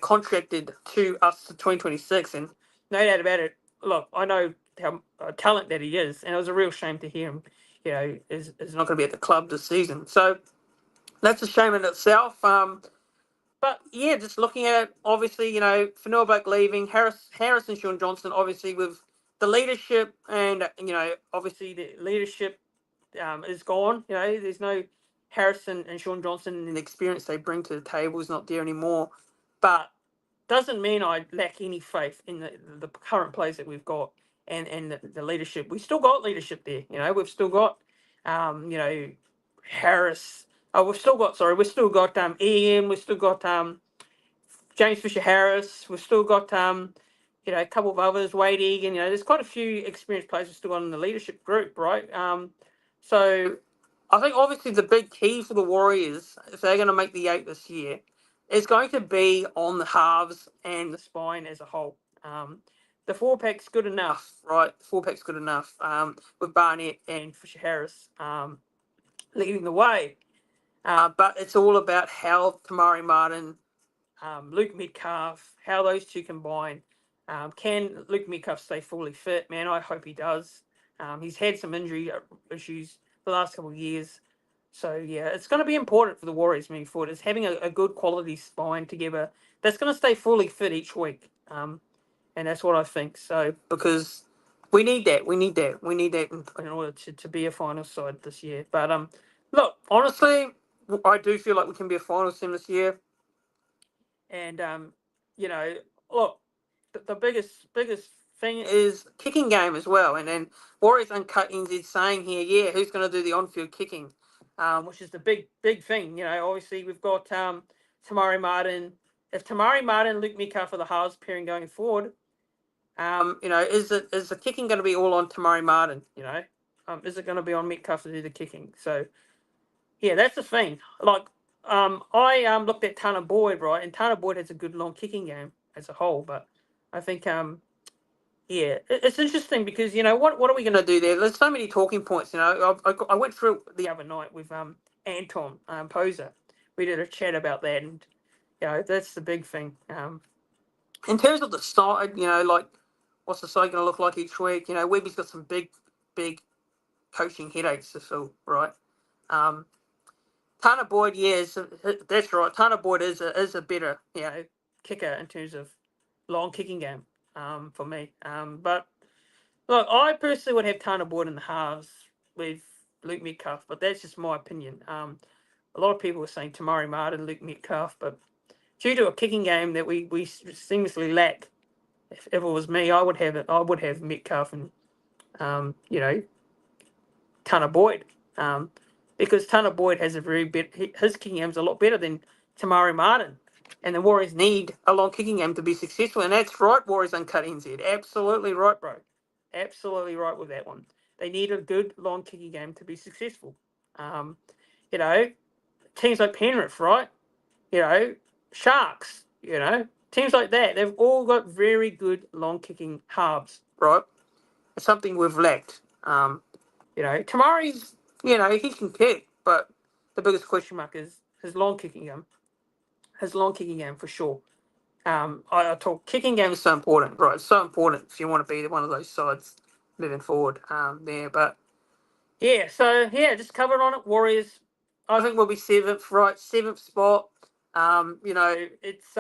contracted to us to 2026. And no doubt about it, look, I know how talent that he is, and it was a real shame to hear him, is not going to be at the club this season. So that's a shame in itself. But yeah, just looking at it, obviously, Fanua Blake leaving, Harris and Sean Johnson, obviously with the leadership, and obviously the leadership is gone. There's no Harrison and Sean Johnson, and the experience they bring to the table is not there anymore. But doesn't mean I lack any faith in the current players that we've got and the leadership. We still got leadership there. We've still got Harris. Oh, we've still got Ian. We've still got James Fisher Harris. We've still got a couple of others, Wade Egan. There's quite a few experienced players we've still got in the leadership group, right? So I think obviously the big key for the Warriors, if they're going to make the 8 this year, is going to be on the halves and the spine as a whole. The 4-pack's good enough, right? The 4-pack's good enough with Barnett and Fisher Harris leading the way. But it's all about how Tamari Martin, Luke Metcalf, how those two combine. Can Luke Metcalf stay fully fit? Man, I hope he does. He's had some injury issues the last couple of years. So, yeah, it's going to be important for the Warriors moving forward. Is having a good quality spine together that's going to stay fully fit each week. And that's what I think. So, because we need that. We need that in order to be a final side this year. But, look, honestly, I do feel like we can be a finals team this year. And, look, the biggest thing is kicking game as well. And then Warriors Uncut NZ saying here, who's going to do the on-field kicking, which is the big thing. Obviously we've got Tamari Martin. If Tamari Martin and Luke Metcalf are the halves pairing going forward, is the kicking going to be all on Tamari Martin? Is it going to be on Metcalf to do the kicking? So, yeah, that's the thing. Like, I looked at Tana Boyd, right, and Tana Boyd has a good long kicking game as a whole, but I think it's interesting because what are we going to do there? There's so many talking points. I went through it the other night with Anton Poser. We did a chat about that, and that's the big thing. In terms of the side, What's the side going to look like each week? You know, Webby's got some big coaching headaches to fill, right? Tana Boyd, that's right. Tana Boyd is a better, kicker in terms of long kicking game, for me. But look, I personally would have Tana Boyd in the halves with Luke Metcalf, but that's just my opinion. A lot of people were saying Tamari Martin, Luke Metcalf, but due to a kicking game that we seamlessly lack, if it was me, I would have it. I would have Metcalf and Tana Boyd, because Tana Boyd has a his kicking game's a lot better than Tamari Martin, and the Warriors need a long kicking game to be successful, and that's right, Warriors Uncut NZ, absolutely right, bro, absolutely right with that one. They need a good long kicking game to be successful. You know, teams like Penrith, right? Sharks, teams like that, they've all got very good long kicking halves, right? It's something we've lacked. Tamari's, he can kick, but the biggest question mark is his long kicking game. His long kicking game for sure. I talk kicking game is so important, right? It's so important if you want to be one of those sides moving forward there. But just covered on it. Warriors, I think we'll be seventh, right? Seventh spot. It's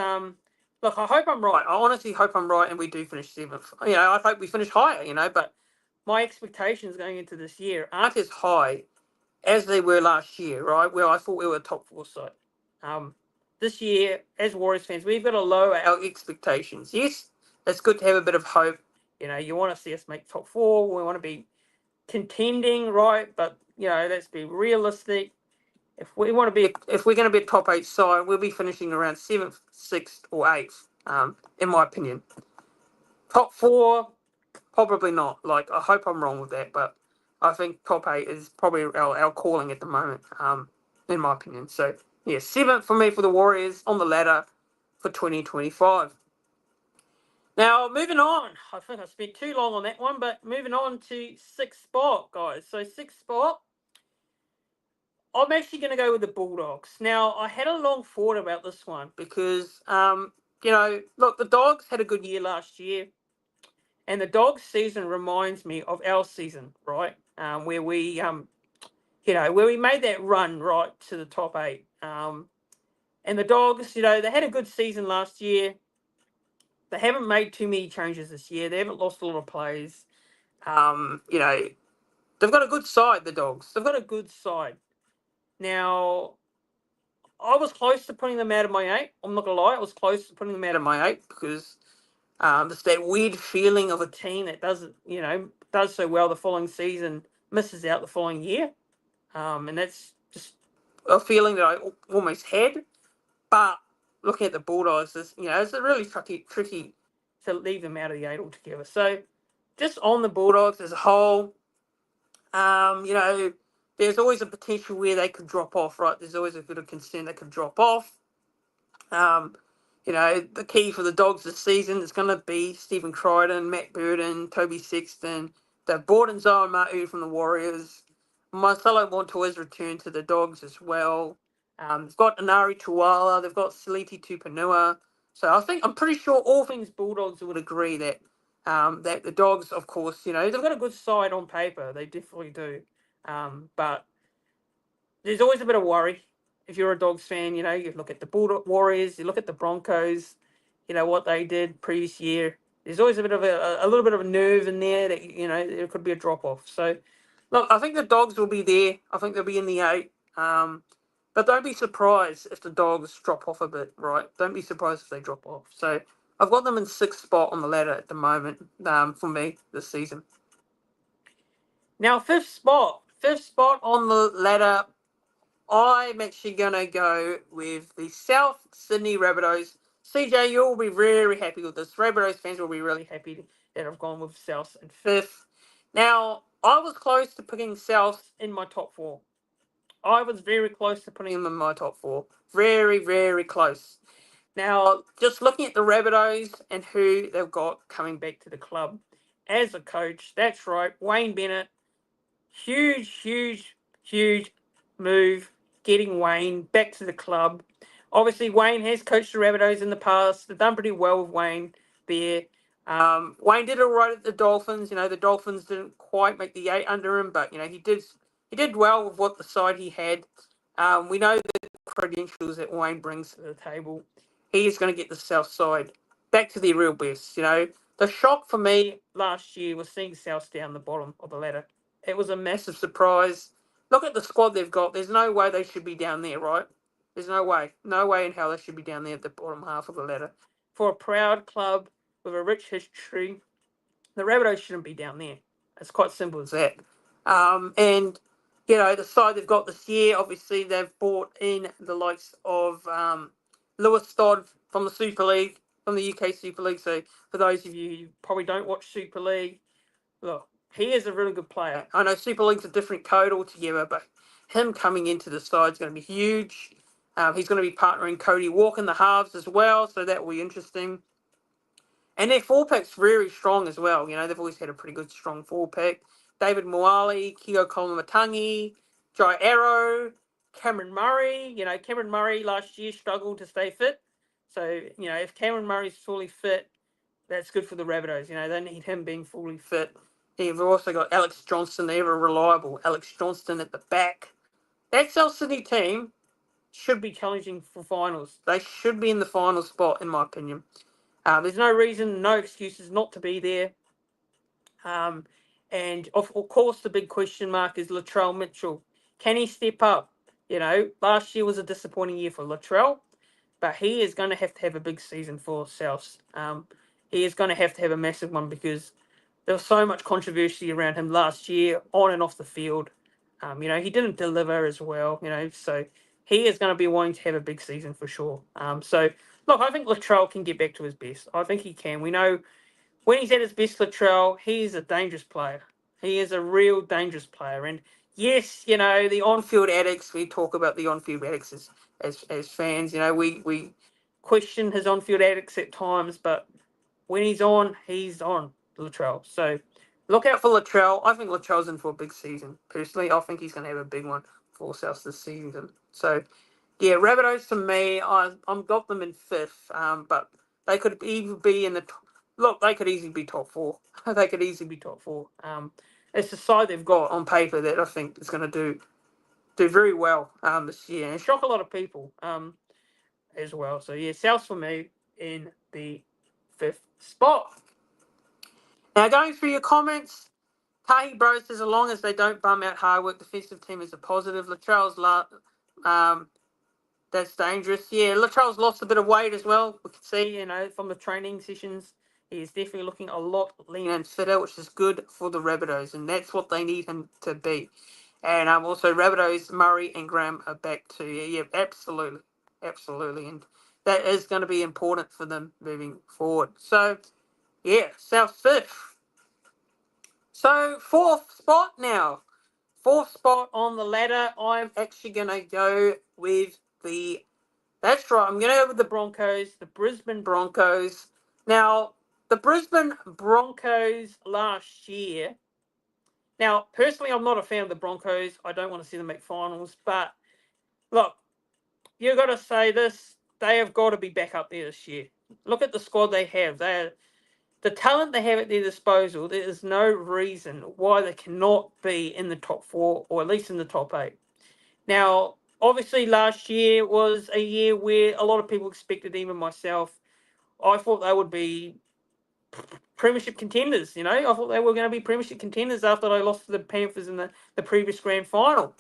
look, I hope I'm right. I honestly hope I'm right and we do finish seventh. I hope we finish higher, but my expectations going into this year aren't as high as they were last year, right? Where I thought we were a top four side. This year, as Warriors fans, we've got to lower our expectations. Yes, it's good to have a bit of hope. You want to see us make top four. We want to be contending, right? But let's be realistic. If we're going to be a top 8 side, we'll be finishing around 7th, 6th, or 8th. In my opinion, top 4, probably not. Like, I hope I'm wrong with that, but I think top 8 is probably our calling at the moment. In my opinion. So 7th for me for the Warriors on the ladder for 2025. Now, moving on. I think I spent too long on that one, but moving on to 6th spot, guys. So 6th spot, I'm actually going to go with the Bulldogs. Now, I had a long thought about this one because, look, the Dogs had a good year last year, and the Dogs season reminds me of our season, right? Where we, where we made that run right to the top 8. And the Dogs, they had a good season last year. They haven't made too many changes this year. They haven't lost a lot of players. They've got a good side, the Dogs. They've got a good side. Now, I was close to putting them out of my 8. I'm not going to lie. I was close to putting them out of my 8 because there's that weird feeling of a team that does so well the following season, misses out the following year. And that's just a feeling that I almost had. But looking at the Bulldogs, it's a really tricky to leave them out of the 8 altogether. So just on the Bulldogs as a whole, there's always a potential where they could drop off, right? There's always a bit of concern they could drop off. The key for the Dogs this season is going to be Stephen Crichton, Matt Burton, Toby Sexton. They've brought in Zoe Ma'u from the Warriors. Marcelo Montoya's returned to the Dogs as well. They've got Inari Tuala. They've got Saliti Tupanua. So I'm pretty sure all things Bulldogs would agree that that the Dogs, of course, they've got a good side on paper. They definitely do. But there's always a bit of worry. If you're a Dogs fan, you look at the Bulldog Warriors, you look at the Broncos, what they did previous year. There's always a bit of a little bit of a nerve in there that, there could be a drop-off. So, look, I think the Dogs will be there. I think they'll be in the 8. But don't be surprised if the Dogs drop off a bit, right? Don't be surprised if they drop off. So, I've got them in 6th spot on the ladder at the moment for me this season. Now, 5th spot on the ladder, I'm actually going to go with the South Sydney Rabbitohs. CJ, you'll be very happy with this. Rabbitohs fans will be really happy that I've gone with South in 5th. Now, I was close to picking South in my top 4. I was very close to putting them in my top 4. Very, very close. Now, just looking at the Rabbitohs and who they've got coming back to the club as a coach, that's right, Wayne Bennett. Huge move, getting Wayne back to the club. Obviously, Wayne has coached the Rabbitohs in the past. They've done pretty well with Wayne there. Wayne did all right at the Dolphins. The Dolphins didn't quite make the 8 under him, but he did well with what the side he had. We know the credentials that Wayne brings to the table. He is going to get the South side back to their real best. The shock for me last year was seeing South down the bottom of the ladder. It was a massive surprise. Look at the squad they've got. There's no way they should be down there, right? There's no way in hell they should be down there at the bottom half of the ladder. For a proud club with a rich history, the Rabbitohs shouldn't be down there. It's quite simple as that. And the side they've got this year, obviously they've brought in the likes of Lewis Stodd from the Super League, from the UK Super League. So for those of you who probably don't watch Super League, look, he is a really good player. I know Super League's a different code altogether, but him coming into the side is going to be huge. He's going to be partnering Cody Walker in the halves as well, so that will be interesting. And their 4-pack's very strong as well. They've always had a pretty good, strong 4-pack. David Moali, Keo Kolomatangi, Jai Arrow, Cameron Murray. Cameron Murray last year struggled to stay fit. So, if Cameron Murray's fully fit, that's good for the Rabbitohs. They need him being fully fit. They've also got Alex Johnston. They have a reliable Alex Johnston at the back. That South Sydney team should be challenging for finals. They should be in the final spot, in my opinion. There's no reason, no excuses not to be there. And of course, the big question mark is Latrell Mitchell. Can he step up? Last year was a disappointing year for Latrell, but he is going to have a big season for South. He is going to have a massive one because there was so much controversy around him last year, on and off the field. He didn't deliver as well, so he is going to be wanting to have a big season for sure. So, look, I think Latrell can get back to his best. I think he can. We know when he's at his best, Latrell, he is a dangerous player. He is a real dangerous player. And yes, the on-field addicts, we talk about the on-field addicts as fans. We question his on-field addicts at times, but when he's on, Latrell. So look out for Latrell. I think Latrell's in for a big season. Personally, I think he's going to have a big one for South this season. So, yeah, Rabbitohs to me, I've got them in 5th, but they could even be in the they could easily be top 4. They could easily be top 4. It's the side they've got on paper that I think is going to do very well this year and shock a lot of people as well. So, yeah, South for me in the 5th spot. Now, going through your comments, Tahi Bro says, as long as they don't bum out hard work, defensive team is a positive. Latrell's that's dangerous. Yeah, Latrell's lost a bit of weight as well. We can see, from the training sessions, he's definitely looking a lot leaner and fitter, which is good for the Rabbitohs, and that's what they need him to be. And also Rabbitohs, Murray and Graham are back too. Yeah, absolutely. And that is going to be important for them moving forward. So, yeah, South 5th. So, 4th spot now. 4th spot on the ladder, I'm actually going to go with that's right, I'm going to go with the Broncos, the Brisbane Broncos. Now, the Brisbane Broncos last year, now, personally, I'm not a fan of the Broncos. I don't want to see them make finals, but look, you've got to say this, they have got to be back up there this year. Look at the squad they have. The talent they have at their disposal, there is no reason why they cannot be in the top 4 or at least in the top 8. Now, obviously, last year was a year where a lot of people expected, even myself, I thought they would be premiership contenders, I thought they were going to be premiership contenders after they lost to the Panthers in the previous grand final.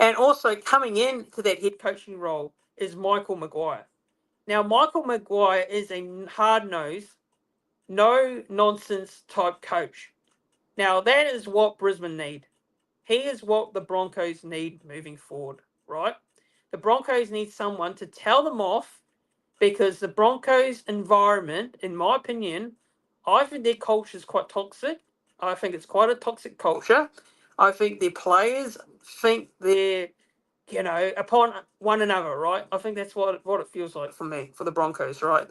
And also coming into that head coaching role is Michael Maguire. Now, Michael Maguire is a hard-nosed, no-nonsense type coach. Now, that is what Brisbane need. He is what the Broncos need moving forward, right? The Broncos need someone to tell them off because the Broncos environment, in my opinion, I think their culture is quite toxic. I think it's quite a toxic culture. I think their players think they're, upon one another, right? I think that's what it feels like for me, for the Broncos, right?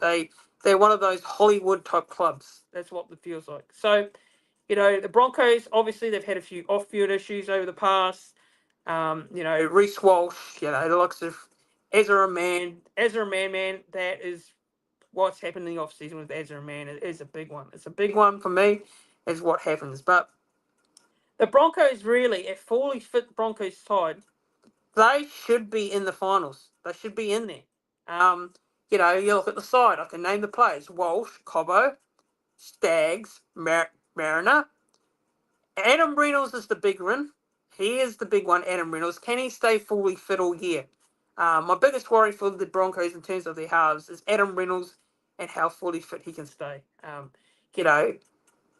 They're one of those Hollywood-type clubs. That's what it feels like. So, the Broncos, obviously, they've had a few off-field issues over the past. Reece Walsh, the likes of Ezra Man, that is what's happened in the off-season with Ezra Man is a big one. It's a big one for me, is what happens. But the Broncos really, a fully fit Broncos side, they should be in the finals. They should be in there. You look at the side. I can name the players: Walsh, Cobbo, Staggs, Mariner. Adam Reynolds is the big one. He is the big one, Adam Reynolds. Can he stay fully fit all year? My biggest worry for the Broncos in terms of their halves is Adam Reynolds and how fully fit he can stay.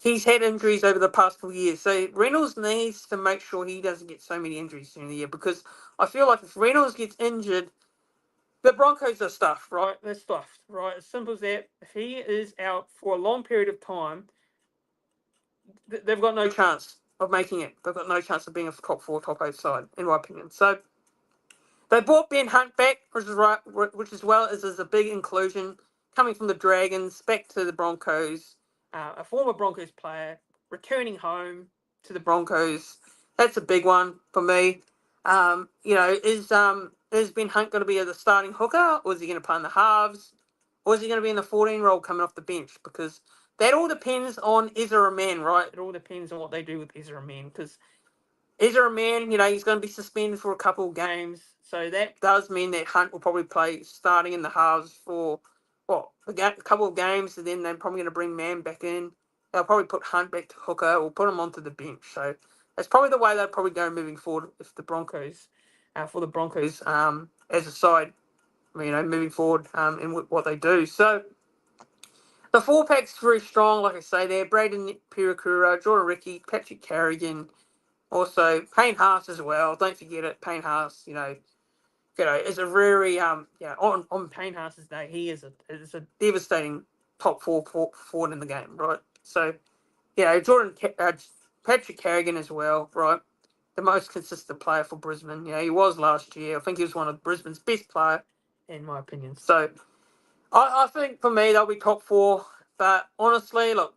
He's had injuries over the past 4 years, so Reynolds needs to make sure he doesn't get so many injuries during the year, because I feel like if Reynolds gets injured, the Broncos are stuffed, right? They're stuffed, right? As simple as that. If he is out for a long period of time, they've got no chance of making it. They've got no chance of being a top 4, top 8 side, in my opinion. So they brought Ben Hunt back, which is well is a big inclusion, coming from the Dragons back to the Broncos. A former Broncos player returning home to the Broncos. That's a big one for me. Is Ben Hunt going to be the starting hooker, or is he going to play in the halves, or is he going to be in the 14 role coming off the bench? Because that all depends on Ezra Man, right? It all depends on what they do with Ezra Man, because Ezra Man, he's going to be suspended for a couple of games, so that does mean that Hunt will probably play starting in the halves for a couple of games, and then they're probably going to bring Man back in. They'll probably put Hunt back to hooker or put him onto the bench. So that's probably the way they'll probably go moving forward if the Broncos, for the Broncos as a side, moving forward in what they do. So the 4-pack's very strong, like I say there. Braden Pirakura, Jordan Ricky, Patrick Carrigan, also Payne Haas as well. Don't forget it. Payne Haas, is a very on Payne Haas's day, he is a devastating top 4 forward in the game, right? So, Patrick Carrigan as well, right? The most consistent player for Brisbane. He was last year. I think he was one of Brisbane's best player, in my opinion. So, I think for me they'll be top 4. But honestly, look,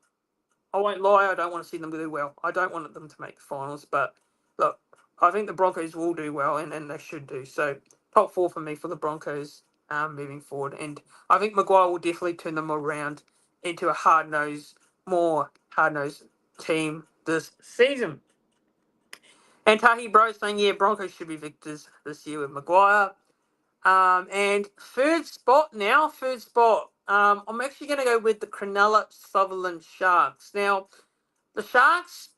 I won't lie, I don't want to see them do well. I don't want them to make the finals, but look, I think the Broncos will do well, and they should do. So, top 4 for me for the Broncos moving forward. And I think Maguire will definitely turn them around into a more hard-nosed team this season. And Tahi Bro saying, Broncos should be victors this year with Maguire. And third spot. I'm actually going to go with the Cronulla Sutherland Sharks. Now, the Sharks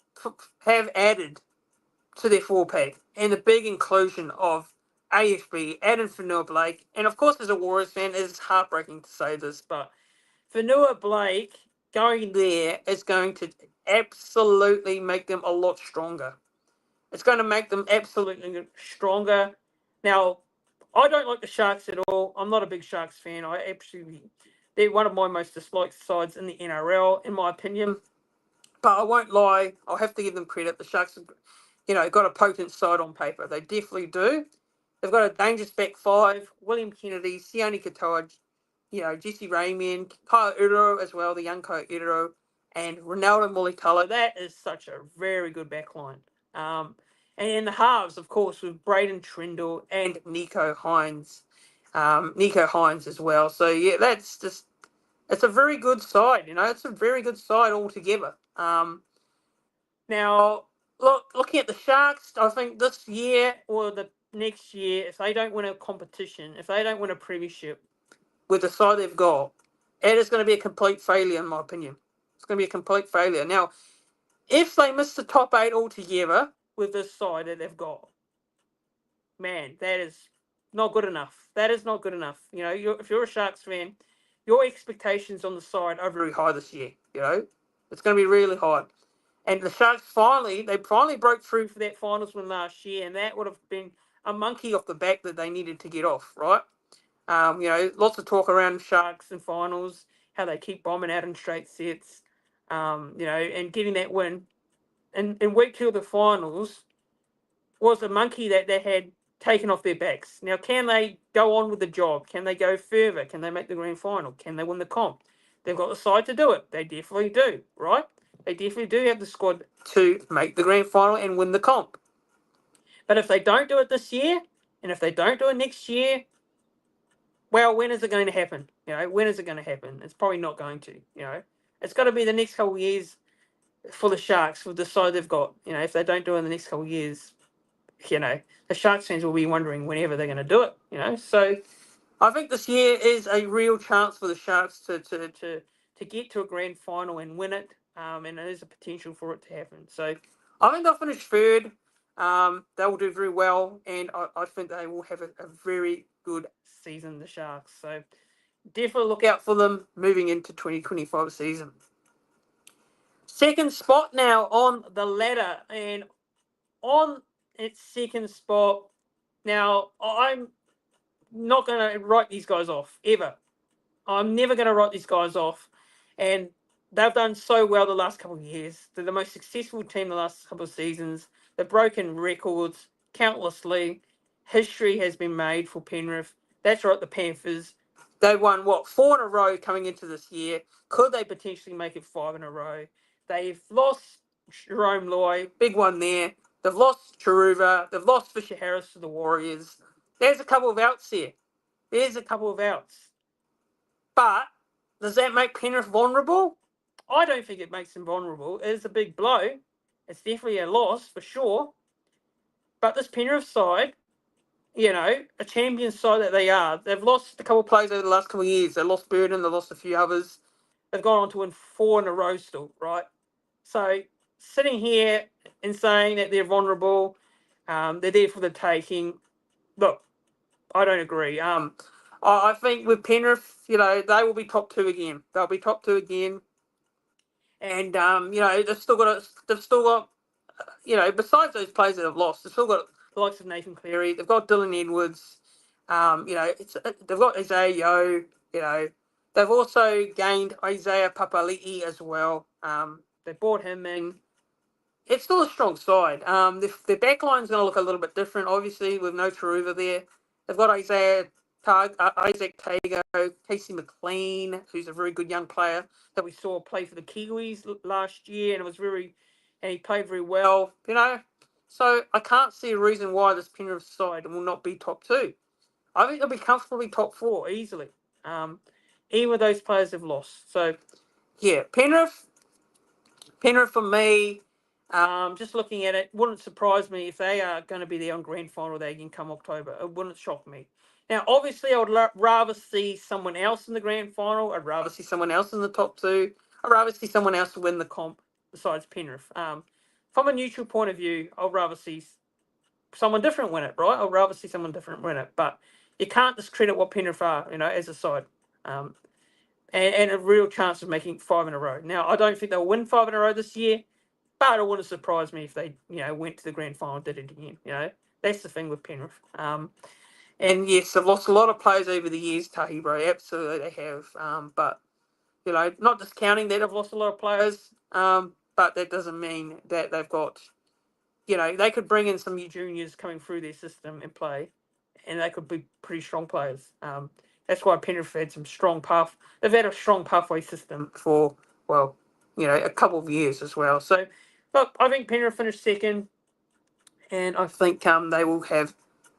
have added to their 4-pack, and the big inclusion of AFB, Adam Fanua-Blake, and of course, as a Warriors fan, it's heartbreaking to say this, but Fanua-Blake going there is going to absolutely make them a lot stronger. It's going to make them absolutely stronger. Now, I don't like the Sharks at all. I'm not a big Sharks fan. They're one of my most disliked sides in the NRL, in my opinion. But I won't lie, I'll have to give them credit. The Sharks have, got a potent side on paper. They definitely do. They've got a dangerous back 5, William Kennedy, Sione Katoa, Jesse Ramian, Kyle Uro as well, the young Kyle Uro, and Ronaldo Mulitalo. That is such a very good back line. And in the halves, of course, with Braden Trindle and Nico Hines. As well. So, that's just... It's a very good side, It's a very good side altogether. Now, looking at the Sharks, I think this year or the next year, if they don't win a competition, if they don't win a premiership with the side they've got, it is going to be a complete failure, in my opinion. It's going to be a complete failure. Now, if they miss the top 8 altogether with this side that they've got, man, that is not good enough. That is not good enough. If you're a Sharks fan, your expectations on the side are very high this year. It's going to be really high. And the Sharks finally broke through for that finals win last year, and that would have been a monkey off the back that they needed to get off, right? Lots of talk around Sharks and finals, how they keep bombing out in straight sets, and getting that win. And week 2 of the finals was a monkey that they had taken off their backs. Now, can they go on with the job? Can they go further? Can they make the grand final? Can they win the comp? They've got the side to do it. They definitely do, right? They definitely do have the squad to make the grand final and win the comp. But if they don't do it this year, and if they don't do it next year, well, when is it going to happen? When is it going to happen? It's probably not going to. It's got to be the next couple of years for the Sharks with the side they've got. If they don't do it in the next couple of years, the Sharks fans will be wondering whenever they're going to do it. So I think this year is a real chance for the Sharks to get to a grand final and win it, and there's a potential for it to happen. So I think they'll finish third. They will do very well, and I think they will have a very good season, the Sharks. So definitely look out for them moving into 2025 season. Second spot now on the ladder, and on its second spot, now I'm not going to write these guys off, ever. I'm never going to write these guys off. And they've done so well the last couple of years. They're the most successful team the last couple of seasons. They've broken records countlessly. History has been made for Penrith. That's right, the Panthers. They won, 4 in a row coming into this year. Could they potentially make it 5 in a row? They've lost Jerome Loy, big one there. They've lost Chiruva. They've lost Fisher Harris to the Warriors. There's a couple of outs there. But does that make Penrith vulnerable? I don't think it makes them vulnerable. It is a big blow. It's definitely a loss for sure. But this Penrith side, a champion side that they are, they've lost a couple of players over the last couple of years. They lost Burden, they lost a few others. They've gone on to win 4 in a row still, right? So sitting here and saying that they're vulnerable, they're there for the taking, look, I don't agree. I think with Penrith, they will be top 2 again. They'll be top 2 again. And, they've still got, besides those players that have lost, they've still got the likes of Nathan Cleary. They've got Dylan Edwards. They've got Isaiah Yeo. They've also gained Isaiah Papali'i as well. They brought him in. It's still a strong side. Their backline's going to look a little bit different, obviously, with no Chiruva there. They've got Isaac Tago, Casey McLean, who's a very good young player that we saw play for the Kiwis last year, and he played very well, So I can't see a reason why this Penrith side will not be top 2. I think they'll be comfortably top 4 easily, even with those players have lost. So, yeah, Penrith for me. Just looking at it, wouldn't surprise me if they are going to be there on grand final day again come October. It wouldn't shock me. Now, obviously, I would rather see someone else in the grand final. I'd rather see someone else in the top 2. I'd rather see someone else win the comp besides Penrith. From a neutral point of view, I'd rather see someone different win it, right? I'd rather see someone different win it. But you can't discredit what Penrith are, as a side. And a real chance of making 5 in a row. Now, I don't think they'll win 5 in a row this year. But it wouldn't surprise me if they, went to the grand final and did it again. That's the thing with Penrith. And yes, they've lost a lot of players over the years, Tahi, bro. Absolutely, they have. But not discounting that they've lost a lot of players. But that doesn't mean that they've got, they could bring in some new juniors coming through their system and play, and they could be pretty strong players. That's why Penrith had some strong path. They've had a strong pathway system for a couple of years as well. So, look, I think Penrith finished second, and I think they will have,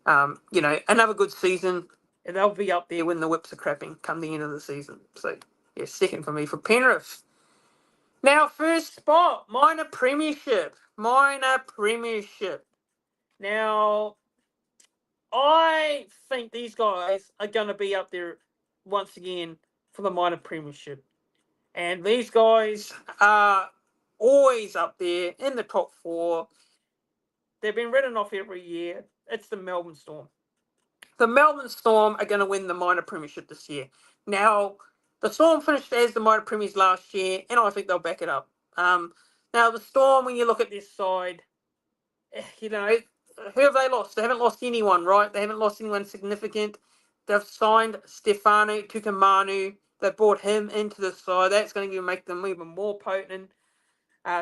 another good season, and they'll be up there when the whips are crapping come the end of the season. So, yeah, second for me for Penrith. Now, first spot, minor premiership. Now, I think these guys are going to be up there once again for the minor premiership. And these guys are always up there in the top 4. They've been written off every year. It's the Melbourne Storm. The Melbourne Storm are going to win the minor premiership this year. Now, the Storm finished as the minor premiers last year, and I think they'll back it up. Now, the Storm, when you look at this side, who have they lost? They haven't lost anyone, right? They haven't lost anyone significant. They've signed Stefano Tukamanu. They brought him into the side. That's going to make them even more potent.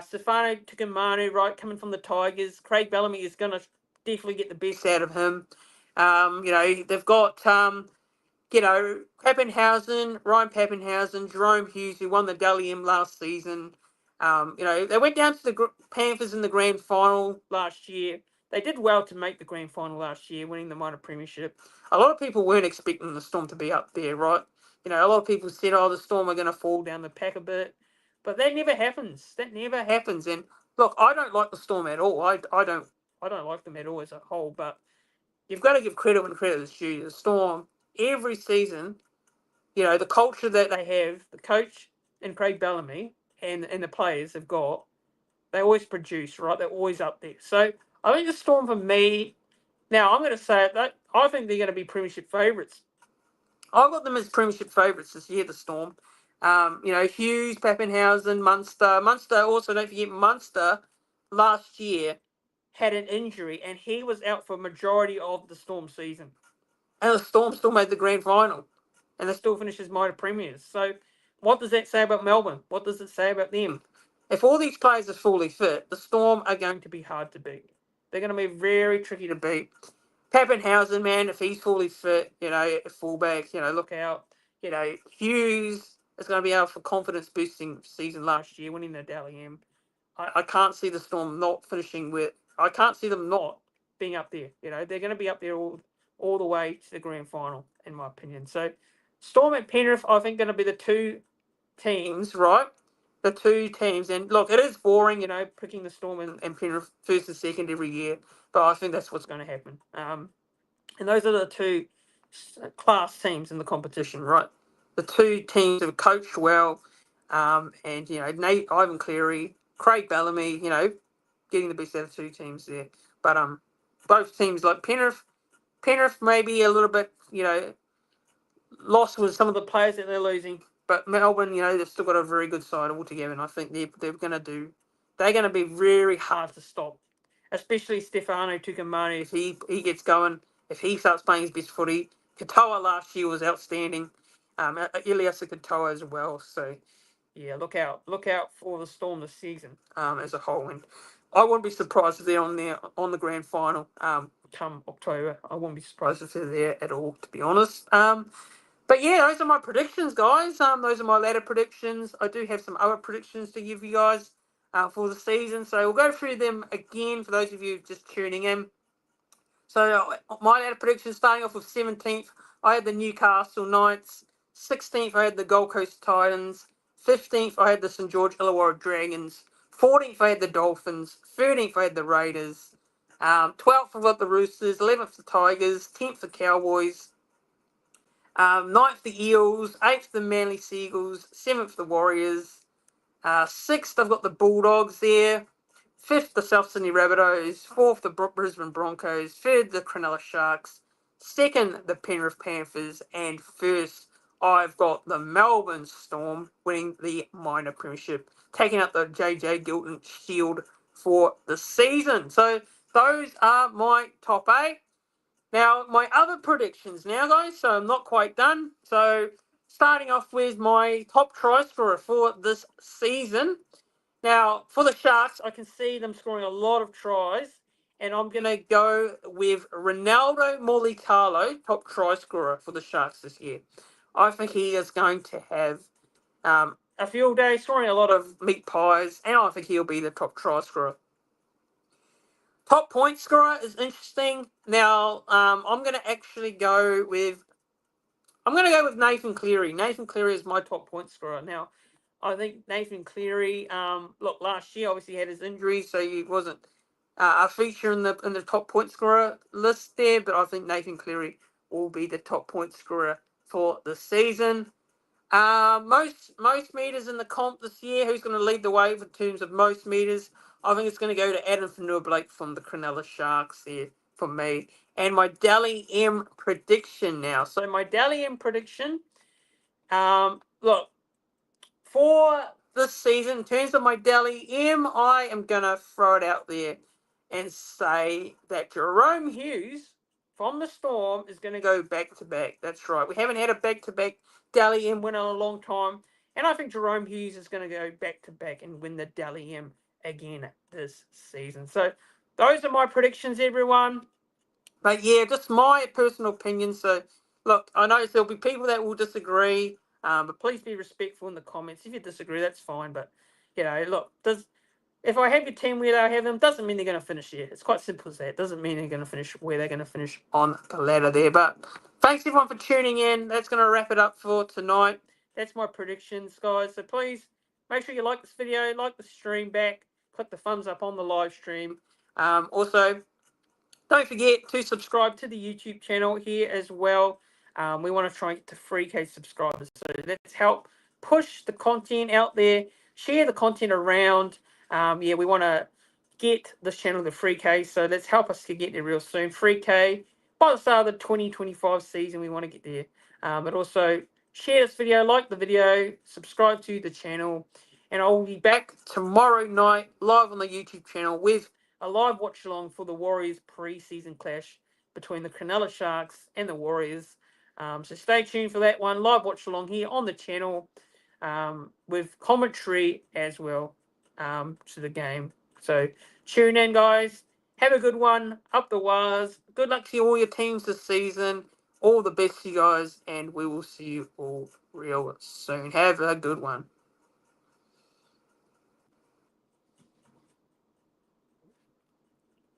Stefano Tukamanu, right, coming from the Tigers. Craig Bellamy is going to definitely get the best out of him. They've got, Pappenhausen, Ryan Pappenhausen, Jerome Hughes, who won the Dally M last season. They went down to the Panthers in the grand final last year. They did well to make the grand final last year, winning the minor premiership. A lot of people weren't expecting the Storm to be up there, right? A lot of people said, "Oh, the Storm are going to fall down the pack a bit," but that never happens. And look, I don't like the Storm at all. I don't like them at all as a whole. But you've got to give credit when credit is due. The Storm every season, the culture that they have, the coach and Craig Bellamy and the players have got, they always produce, right? They're always up there. So I think the Storm for me. Now I'm going to say it, that I think they're going to be premiership favourites. I've got them as premiership favourites this year, the Storm. Hughes, Pappenhausen, Munster also, don't forget, Munster last year had an injury and he was out for a majority of the Storm season. And the Storm still made the grand final. And they still finished as minor premiers. So what does that say about Melbourne? What does it say about them? If all these players are fully fit, the Storm are going to be hard to beat. They're going to be very tricky to beat. Pappenhausen, man, if he's fully fit, fullback, look out. Hughes is going to be out for confidence boosting season last year, winning the Dally M. I can't see the Storm not finishing with. I can't see them not being up there. They're going to be up there all the way to the grand final, in my opinion. So, Storm and Penrith, I think, going to be the two teams, right? The two teams, and look, it is boring, picking the Storm and Penrith first and second every year, but I think that's what's going to happen. And those are the two class teams in the competition, right? The two teams that have coached well, and Ivan Cleary, Craig Bellamy, getting the best out of two teams there. But both teams like Penrith maybe a little bit, lost with some of the players that they're losing. But Melbourne, they've still got a very good side altogether, and I think they're going to be very hard to stop, especially Stefano Tukumani if he gets going, if he starts playing his best footy. Katoa last year was outstanding. Ilias Katoa as well. So, yeah, look out for the Storm this season as a whole. And I wouldn't be surprised if they're on the grand final come October. I wouldn't be surprised if they're there at all, to be honest. But yeah, those are my predictions, guys. Those are my ladder predictions. I do have some other predictions to give you guys for the season. So we'll go through them again for those of you just tuning in. So my ladder predictions, starting off with 17th, I had the Newcastle Knights. 16th, I had the Gold Coast Titans. 15th, I had the St. George Illawarra Dragons. 14th, I had the Dolphins. 13th, I had the Raiders. 12th, I got the Roosters. 11th, the Tigers. 10th, the Cowboys. 9th, the Eels. 8th, the Manly Seagulls. 7th, the Warriors. 6th, I've got the Bulldogs there. 5th, the South Sydney Rabbitohs. 4th, the Brisbane Broncos. 3rd, the Cronulla Sharks. 2nd, the Penrith Panthers. And 1st, I've got the Melbourne Storm winning the minor premiership, taking out the JJ Gilton Shield for the season. So those are my top 8. Now, my other predictions now, guys, so I'm not quite done. So, starting off with my top try scorer for this season. Now, for the Sharks, I can see them scoring a lot of tries, and I'm going to go with Ronaldo Mulitalo, top try scorer for the Sharks this year. I think he is going to have a field day, scoring a lot of meat pies, and I think he'll be the top try scorer. Top point scorer is interesting. Now, I'm going to actually go with Nathan Cleary. Nathan Cleary is my top point scorer. Now, I think Nathan Cleary, last year obviously had his injury, so he wasn't a feature in the top point scorer list there. But I think Nathan Cleary will be the top point scorer for the season. Most meters in the comp this year. Who's going to lead the way in terms of most meters? I think it's going to go to Adam Fanua-Blake from the Cronulla Sharks there for me. And my Dally M prediction now. So my Dally M prediction, for this season, in terms of my Dally M, I am going to throw it out there and say that Jerome Hughes from the Storm is going to go back-to-back. That's right. We haven't had a back-to-back Dally M winner in a long time. And I think Jerome Hughes is going to go back-to-back and win the Dally M again this season. So those are my predictions, everyone. But yeah, just my personal opinion. So look, I know there'll be people that will disagree, but please be respectful in the comments. If you disagree, that's fine. But if I have your team where I have them, doesn't mean they're going to finish here. It's quite simple as that. Doesn't mean they're going to finish where they're going to finish on the ladder there. But Thanks everyone for tuning in. That's going to wrap it up for tonight. That's my predictions, guys. So please make sure you like this video, like the stream back, click the thumbs up on the live stream. Also, don't forget to subscribe to the YouTube channel here as well. We want to try and get to 3K subscribers. So let's help push the content out there, share the content around. We want to get this channel to 3K. So let's help us to get there real soon. 3K by the start of the 2025 season, we want to get there. But also share this video, like the video, subscribe to the channel. And I'll be back tomorrow night live on the YouTube channel with a live watch along for the Warriors pre-season clash between the Cronulla Sharks and the Warriors. So stay tuned for that one. Live watch along here on the channel with commentary as well to the game. So tune in, guys. Have a good one. Up the wires. Good luck to all your teams this season. All the best to you guys, and we will see you all real soon. Have a good one.